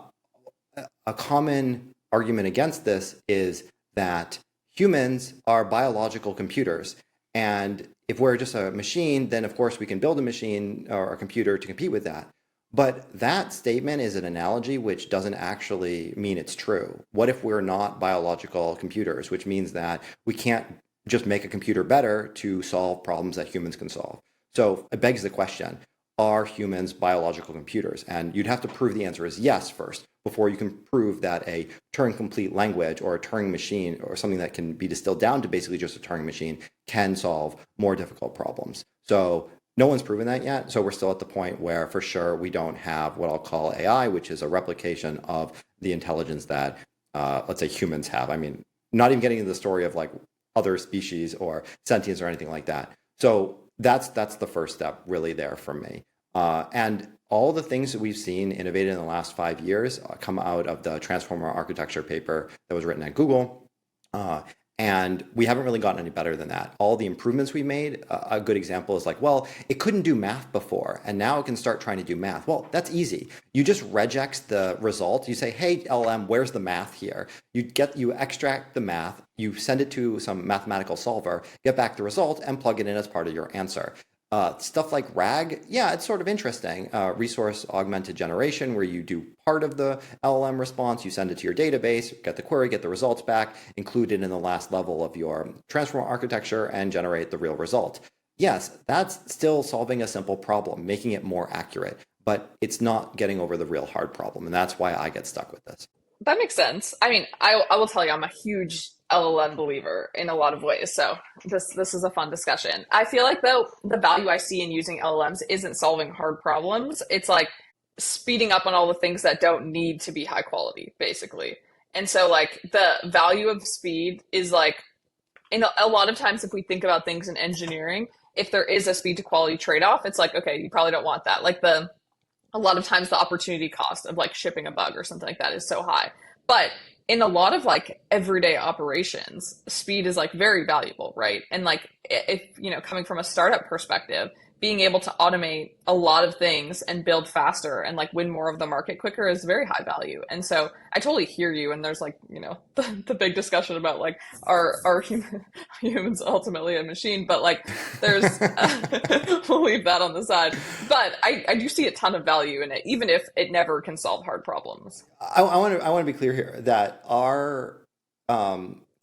Speaker 1: a common argument against this is that humans are biological computers. And if we're just a machine, then of course we can build a machine or a computer to compete with that. But that statement is an analogy which doesn't actually mean it's true. What if we're not biological computers, which means that we can't just make a computer better to solve problems that humans can solve? So it begs the question, are humans biological computers? And you'd have to prove the answer is yes first, before you can prove that a Turing-complete language or a Turing machine or something that can be distilled down to basically just a Turing machine can solve more difficult problems. So no one's proven that yet. So we're still at the point where for sure we don't have what I'll call AI, which is a replication of the intelligence that, let's say, humans have. I mean, not even getting into the story of like other species or sentience or anything like that. So that's the first step really there for me. And all the things that we've seen innovated in the last 5 years come out of the transformer architecture paper that was written at Google. And we haven't really gotten any better than that. All the improvements we made, a good example is like, well, it couldn't do math before, and now it can start trying to do math. Well, that's easy. You just regex the result. You say, hey, LM, where's the math here? You extract the math, you send it to some mathematical solver, get back the result, and plug it in as part of your answer. Stuff like RAG, yeah, it's sort of interesting. Resource augmented generation, where you do part of the LLM response, you send it to your database, get the query, get the results back, include it in the last level of your transformer architecture, and generate the real result. Yes, that's still solving a simple problem, making it more accurate, but it's not getting over the real hard problem, and that's why I get stuck with this.
Speaker 2: That makes sense. I mean, I will tell you, I'm a huge LLM believer in a lot of ways. So this is a fun discussion. I feel like though the value I see in using LLMs isn't solving hard problems. It's like speeding up on all the things that don't need to be high quality, basically. And so like the value of speed is like a lot of times if we think about things in engineering, if there is a speed to quality trade-off, it's like, okay, you probably don't want that. Like a lot of times the opportunity cost of like shipping a bug or something like that is so high. But in a lot of like everyday operations, speed is like very valuable, right? And like if, coming from a startup perspective, being able to automate a lot of things and build faster and like win more of the market quicker is very high value. And so I totally hear you. And there's like, the big discussion about like, are humans ultimately a machine? But like, there's, we'll leave that on the side. But I do see a ton of value in it, even if it never can solve hard problems.
Speaker 1: I want to be clear here that our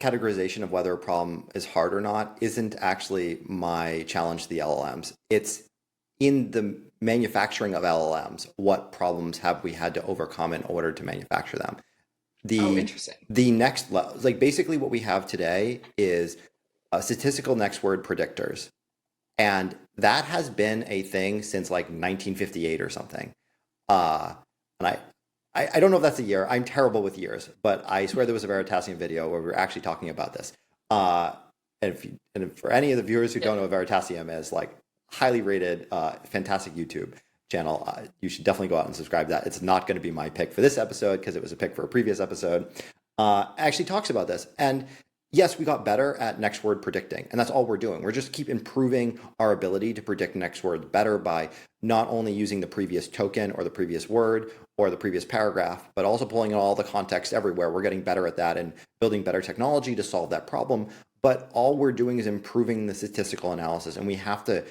Speaker 1: categorization of whether a problem is hard or not isn't actually my challenge to the LLMs. It's in the manufacturing of LLMs. What problems have we had to overcome in order to manufacture them?
Speaker 2: Interesting.
Speaker 1: The next level, like basically what we have today is statistical next word predictors. And that has been a thing since like 1958 or something. And I don't know if that's a year. I'm terrible with years, but I swear there was a Veritasium video where we were actually talking about this. And for any of the viewers who don't know what Veritasium is, like highly rated, fantastic YouTube channel, you should definitely go out and subscribe to that. It's not going to be my pick for this episode because it was a pick for a previous episode. Actually talks about this. And yes, we got better at next word predicting, and that's all we're doing. We're just keep improving our ability to predict next words better by not only using the previous token or the previous word or the previous paragraph, but also pulling in all the context everywhere. We're getting better at that and building better technology to solve that problem. But all we're doing is improving the statistical analysis, and we have to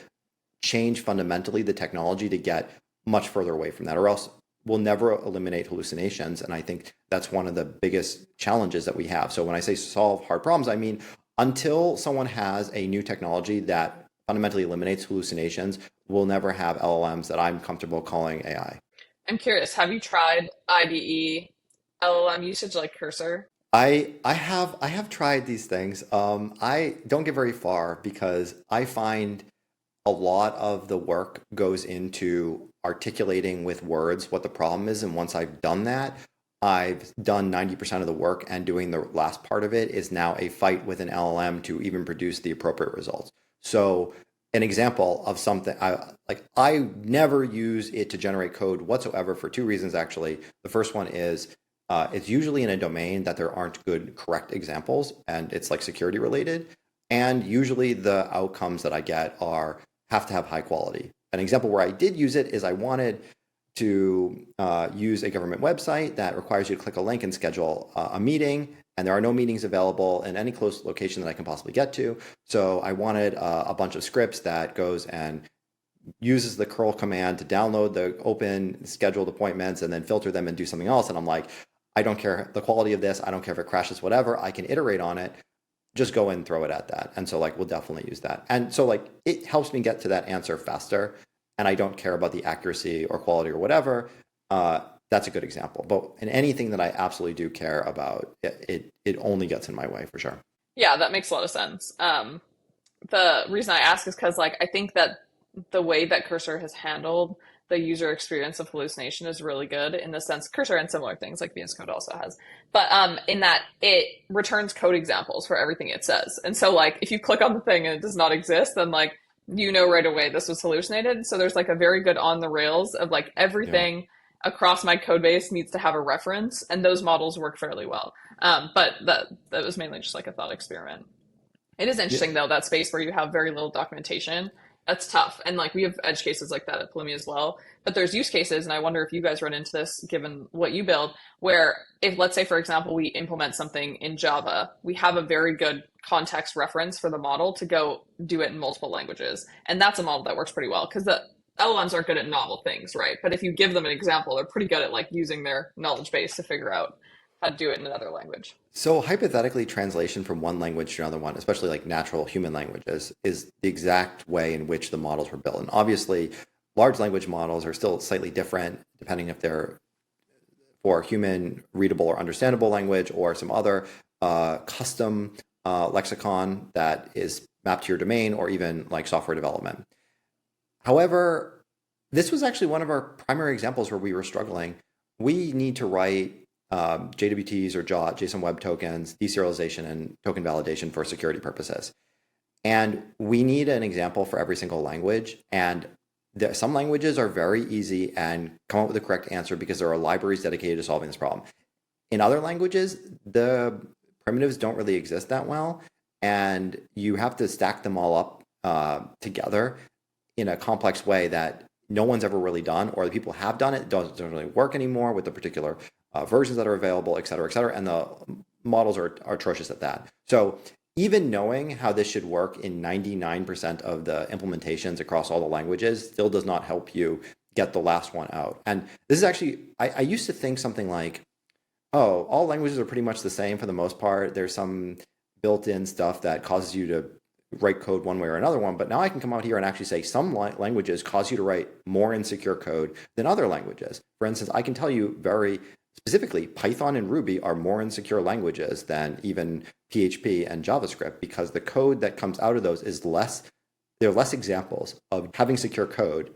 Speaker 1: change fundamentally the technology to get much further away from that, or else we'll never eliminate hallucinations. And I think that's one of the biggest challenges that we have. So when I say solve hard problems, I mean, until someone has a new technology that fundamentally eliminates hallucinations, we'll never have LLMs that I'm comfortable calling AI.
Speaker 2: I'm curious, have you tried IDE LLM usage like Cursor?
Speaker 1: I have tried these things. I don't get very far because I find a lot of the work goes into articulating with words what the problem is. And once I've done that, I've done 90% of the work, and doing the last part of it is now a fight with an LLM to even produce the appropriate results. So an example of something I never use it to generate code whatsoever for two reasons, actually. The first one is it's usually in a domain that there aren't good, correct examples, and it's like security related. And usually the outcomes that I get have to have high quality. An example where I did use it is I wanted to use a government website that requires you to click a link and schedule a meeting, and there are no meetings available in any close location that I can possibly get to. So I wanted a bunch of scripts that goes and uses the curl command to download the open scheduled appointments and then filter them and do something else. And I'm like, I don't care the quality of this. I don't care if it crashes, whatever. I can iterate on it. Just go and throw it at that. And so like, we'll definitely use that. And so like, it helps me get to that answer faster. And I don't care about the accuracy or quality or whatever. That's a good example. But in anything that I absolutely do care about, it only gets in my way for sure.
Speaker 2: Yeah, that makes a lot of sense. The reason I ask is because like I think that the way that Cursor has handled the user experience of hallucination is really good in the sense Cursor and similar things like VS Code also has. But in that it returns code examples for everything it says. And so like if you click on the thing and it does not exist, then like right away this was hallucinated. So there's like a very good on the rails of like everything across my code base needs to have a reference, and those models work fairly well. But that was mainly just like a thought experiment. It is interesting though, that space where you have very little documentation. That's tough. And like we have edge cases like that at Pulumi as well. But there's use cases, and I wonder if you guys run into this given what you build, where if let's say, for example, we implement something in Java, we have a very good context reference for the model to go do it in multiple languages. And that's a model that works pretty well because the LLMs aren't good at novel things, right? But if you give them an example, they're pretty good at like using their knowledge base to figure out how to do it in another language.
Speaker 1: So hypothetically, translation from one language to another one, especially like natural human languages, is the exact way in which the models were built. And obviously, large language models are still slightly different depending if they're for human readable or understandable language or some other custom lexicon that is mapped to your domain, or even like software development. However, this was actually one of our primary examples where we were struggling. We need to write JWTs or JSON Web Tokens, deserialization, and token validation for security purposes. And we need an example for every single language. And some languages are very easy and come up with the correct answer because there are libraries dedicated to solving this problem. In other languages, the primitives don't really exist that well, and you have to stack them all up together in a complex way that no one's ever really done, or the people have done it, doesn't really work anymore with the particular versions that are available, et cetera, and the models are atrocious at that. So even knowing how this should work in 99% of the implementations across all the languages still does not help you get the last one out. And this is actually, I used to think something like, oh, all languages are pretty much the same for the most part. There's some built-in stuff that causes you to write code one way or another one. But now I can come out here and actually say some languages cause you to write more insecure code than other languages. For instance, I can tell you very specifically, Python and Ruby are more insecure languages than even PHP and JavaScript because the code that comes out of those is less, there are less examples of having secure code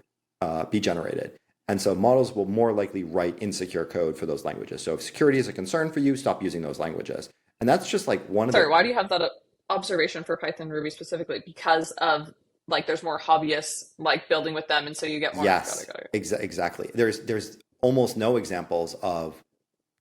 Speaker 1: be generated. And so models will more likely write insecure code for those languages. So if security is a concern for you, stop using those languages. And that's just like one of the...
Speaker 2: Sorry, why do you have that observation for Python and Ruby specifically? Because of like there's more hobbyists like building with them, and so you get more...
Speaker 1: Yes, exactly. There's almost no examples of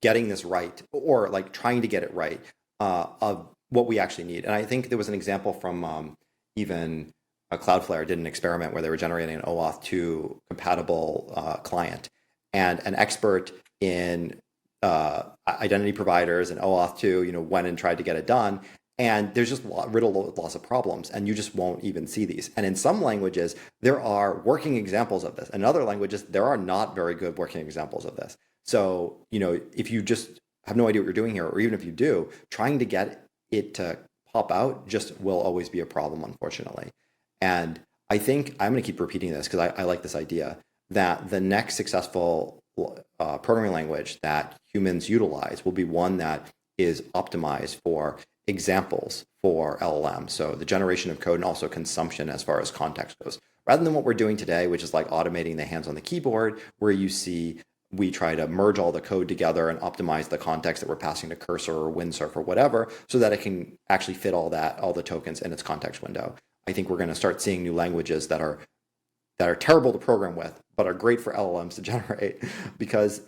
Speaker 1: getting this right or like trying to get it right of what we actually need. And I think there was an example from even Cloudflare did an experiment where they were generating an OAuth 2 compatible client, and an expert in identity providers and OAuth 2, went and tried to get it done. And there's just riddled with lots of problems, and you just won't even see these. And in some languages, there are working examples of this. In other languages, there are not very good working examples of this. So, if you just have no idea what you're doing here, or even if you do, trying to get it to pop out just will always be a problem, unfortunately. And I think I'm going to keep repeating this because I like this idea that the next successful programming language that humans utilize will be one that is optimized for examples for LLM. So the generation of code and also consumption as far as context goes, rather than what we're doing today, which is like automating the hands on the keyboard, where you see we try to merge all the code together and optimize the context that we're passing to Cursor or Windsurf or whatever, so that it can actually fit all the tokens in its context window. I think we're going to start seeing new languages that are terrible to program with, but are great for LLMs to generate, because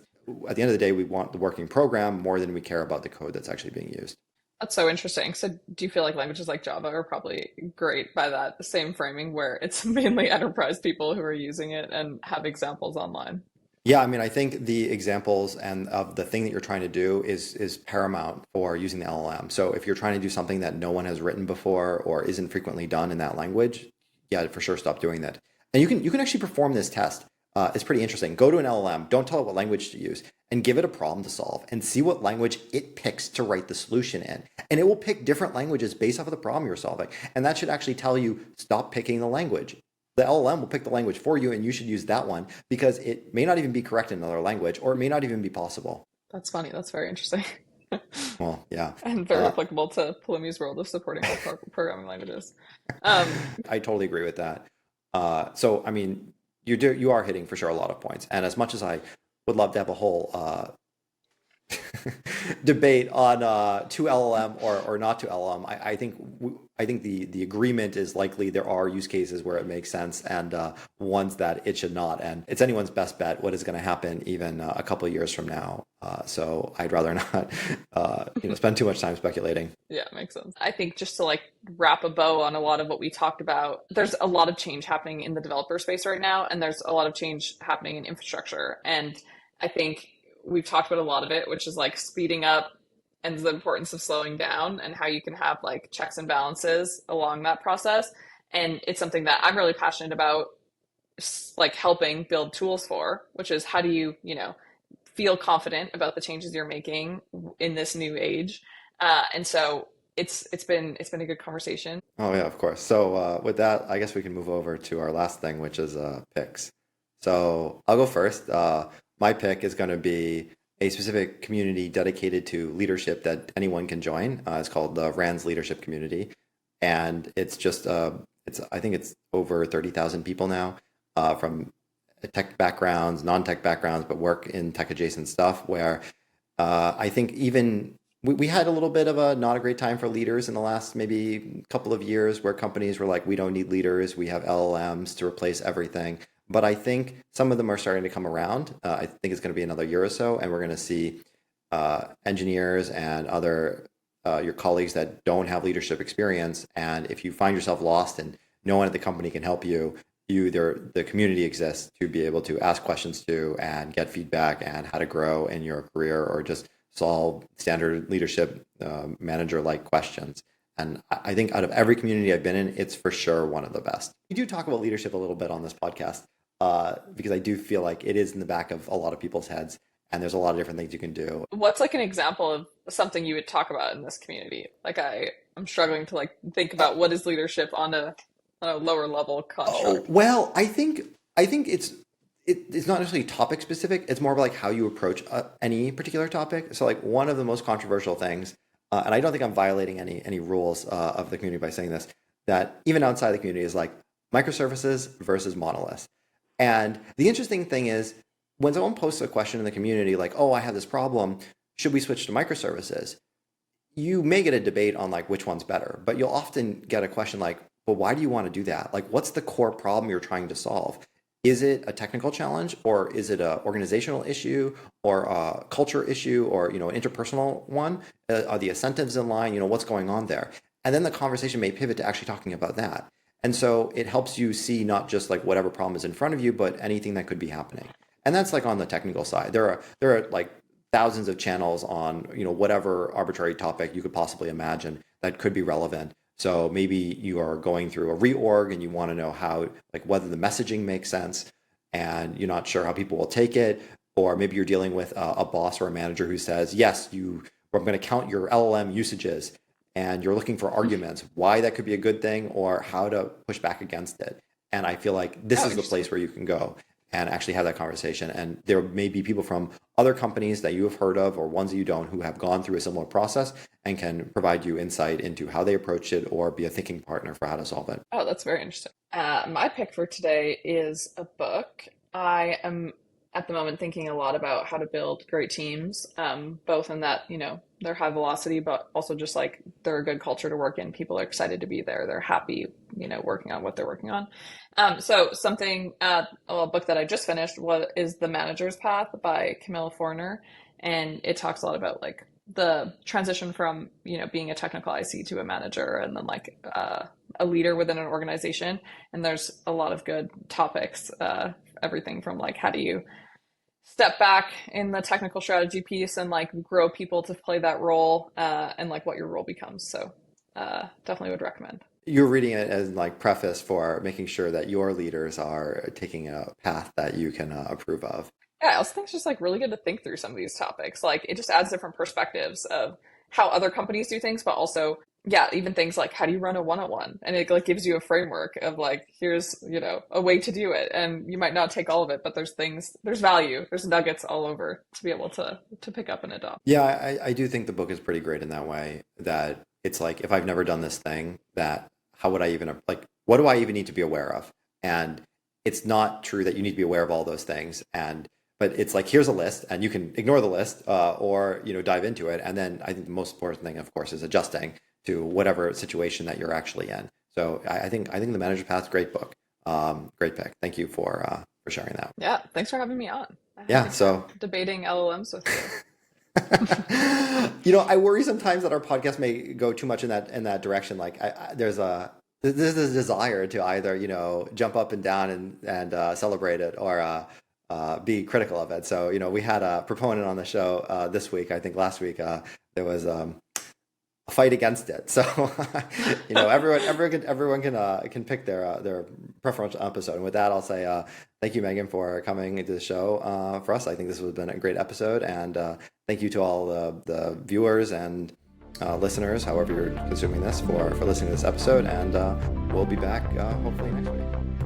Speaker 1: at the end of the day, we want the working program more than we care about the code that's actually being used.
Speaker 2: That's so interesting. So do you feel like languages like Java are probably great by that same framing where it's mainly enterprise people who are using it and have examples online?
Speaker 1: Yeah, I mean, I think the examples and of the thing that you're trying to do is paramount for using the LLM. So if you're trying to do something that no one has written before or isn't frequently done in that language, yeah, for sure, stop doing that. And you can actually perform this test. It's pretty interesting. Go to an LLM, don't tell it what language to use, and give it a problem to solve and see what language it picks to write the solution in. And it will pick different languages based off of the problem you're solving. And that should actually tell you, stop picking the language. The LLM will pick the language for you, and you should use that one because it may not even be correct in another language, or it may not even be possible.
Speaker 2: That's funny. That's very interesting.
Speaker 1: Well, yeah.
Speaker 2: And very applicable to Pulumi's world of supporting all programming languages.
Speaker 1: I totally agree with that. So, I mean, you are hitting for sure a lot of points. And as much as I would love to have a whole debate on to LLM or not to LLM, I think the agreement is likely there are use cases where it makes sense and ones that it should not. And it's anyone's best bet what is going to happen even a couple of years from now. So I'd rather not spend too much time speculating.
Speaker 2: Yeah, makes sense. I think just to like wrap a bow on a lot of what we talked about, there's a lot of change happening in the developer space right now, and there's a lot of change happening in infrastructure. And I think we've talked about a lot of it, which is like speeding up and the importance of slowing down and how you can have like checks and balances along that process. And it's something that I'm really passionate about, like helping build tools for, which is how do you, feel confident about the changes you're making in this new age. And so it's been a good conversation.
Speaker 1: Oh yeah, of course. So with that, I guess we can move over to our last thing, which is picks. So I'll go first. My pick is going to be a specific community dedicated to leadership that anyone can join. It's called the RANDS Leadership Community. And it's just, I think it's over 30,000 people now from tech backgrounds, non-tech backgrounds, but work in tech adjacent stuff, where I think even we had a little bit of a not a great time for leaders in the last maybe couple of years where companies were like, we don't need leaders, we have LLMs to replace everything. But I think some of them are starting to come around. I think it's going to be another year or so, and we're going to see engineers and other your colleagues that don't have leadership experience. And if you find yourself lost and no one at the company can help you, the community exists to be able to ask questions to and get feedback and how to grow in your career or just solve standard leadership manager-like questions. And I think out of every community I've been in, it's for sure one of the best. We do talk about leadership a little bit on this podcast because I do feel like it is in the back of a lot of people's heads, and there's a lot of different things you can do.
Speaker 2: What's like an example of something you would talk about in this community? Like I'm struggling to like think about what is leadership on a lower level construct.
Speaker 1: Oh, well, I think it's not necessarily topic specific. It's more of like how you approach any particular topic. So like one of the most controversial things, and I don't think I'm violating any rules of the community by saying this, that even outside the community is like microservices versus monoliths. And the interesting thing is when someone posts a question in the community like, oh, I have this problem, should we switch to microservices? You may get a debate on like which one's better, but you'll often get a question like, well, why do you want to do that? Like, what's the core problem you're trying to solve? Is it a technical challenge, or is it an organizational issue, or a culture issue, or an interpersonal one? Are the incentives in line? What's going on there? And then the conversation may pivot to actually talking about that. And so it helps you see not just like whatever problem is in front of you, but anything that could be happening. And that's like on the technical side. There are like thousands of channels on whatever arbitrary topic you could possibly imagine that could be relevant. So maybe you are going through a reorg and you want to know how, like whether the messaging makes sense and you're not sure how people will take it. Or maybe you're dealing with a boss or a manager who says, yes, I'm going to count your LLM usages, and you're looking for arguments, why that could be a good thing or how to push back against it. And I feel like this is the place where you can go and actually have that conversation. And there may be people from other companies that you have heard of or ones that you don't who have gone through a similar process and can provide you insight into how they approach it or be a thinking partner for how to solve it.
Speaker 2: Oh, that's very interesting. My pick for today is a book. I am at the moment thinking a lot about how to build great teams, both in that, they're high velocity, but also just like they're a good culture to work in. People are excited to be there. They're happy, working on what they're working on. So a book that I just finished is The Manager's Path by Camille Forner. And it talks a lot about like the transition from, being a technical IC to a manager and then like a leader within an organization. And there's a lot of good topics, everything from like, how do you step back in the technical strategy piece and like grow people to play that role and like what your role becomes. So definitely would recommend.
Speaker 1: You're reading it as like preface for making sure that your leaders are taking a path that you can approve of.
Speaker 2: Yeah, I also think it's just like really good to think through some of these topics. Like it just adds different perspectives of how other companies do things, but also, yeah, even things like how do you run a one-on-one? And it like gives you a framework of like, here's, a way to do it. And you might not take all of it, but there's value, there's nuggets all over to be able to pick up and adopt.
Speaker 1: Yeah, I do think the book is pretty great in that way, that it's like, if I've never done this thing, that how would I even, like, what do I even need to be aware of? And it's not true that you need to be aware of all those things. But it's like, here's a list and you can ignore the list or, dive into it. And then I think the most important thing, of course, is adjusting to whatever situation that you're actually in. So I think The Manager's Path, great book. Great pick. Thank you for sharing that.
Speaker 2: Yeah. Thanks for having me on.
Speaker 1: Yeah. So
Speaker 2: debating LLMs with
Speaker 1: you. I worry sometimes that our podcast may go too much in that direction. Like there's a desire to either, jump up and down and celebrate it or, be critical of it. So, we had a proponent on the show this week. I think last week there was a fight against it. So, everyone can pick their preferential episode. And with that, I'll say thank you, Meagan, for coming into the show for us. I think this has been a great episode, and thank you to all the viewers and listeners, however you're consuming this, for listening to this episode. And we'll be back hopefully next week.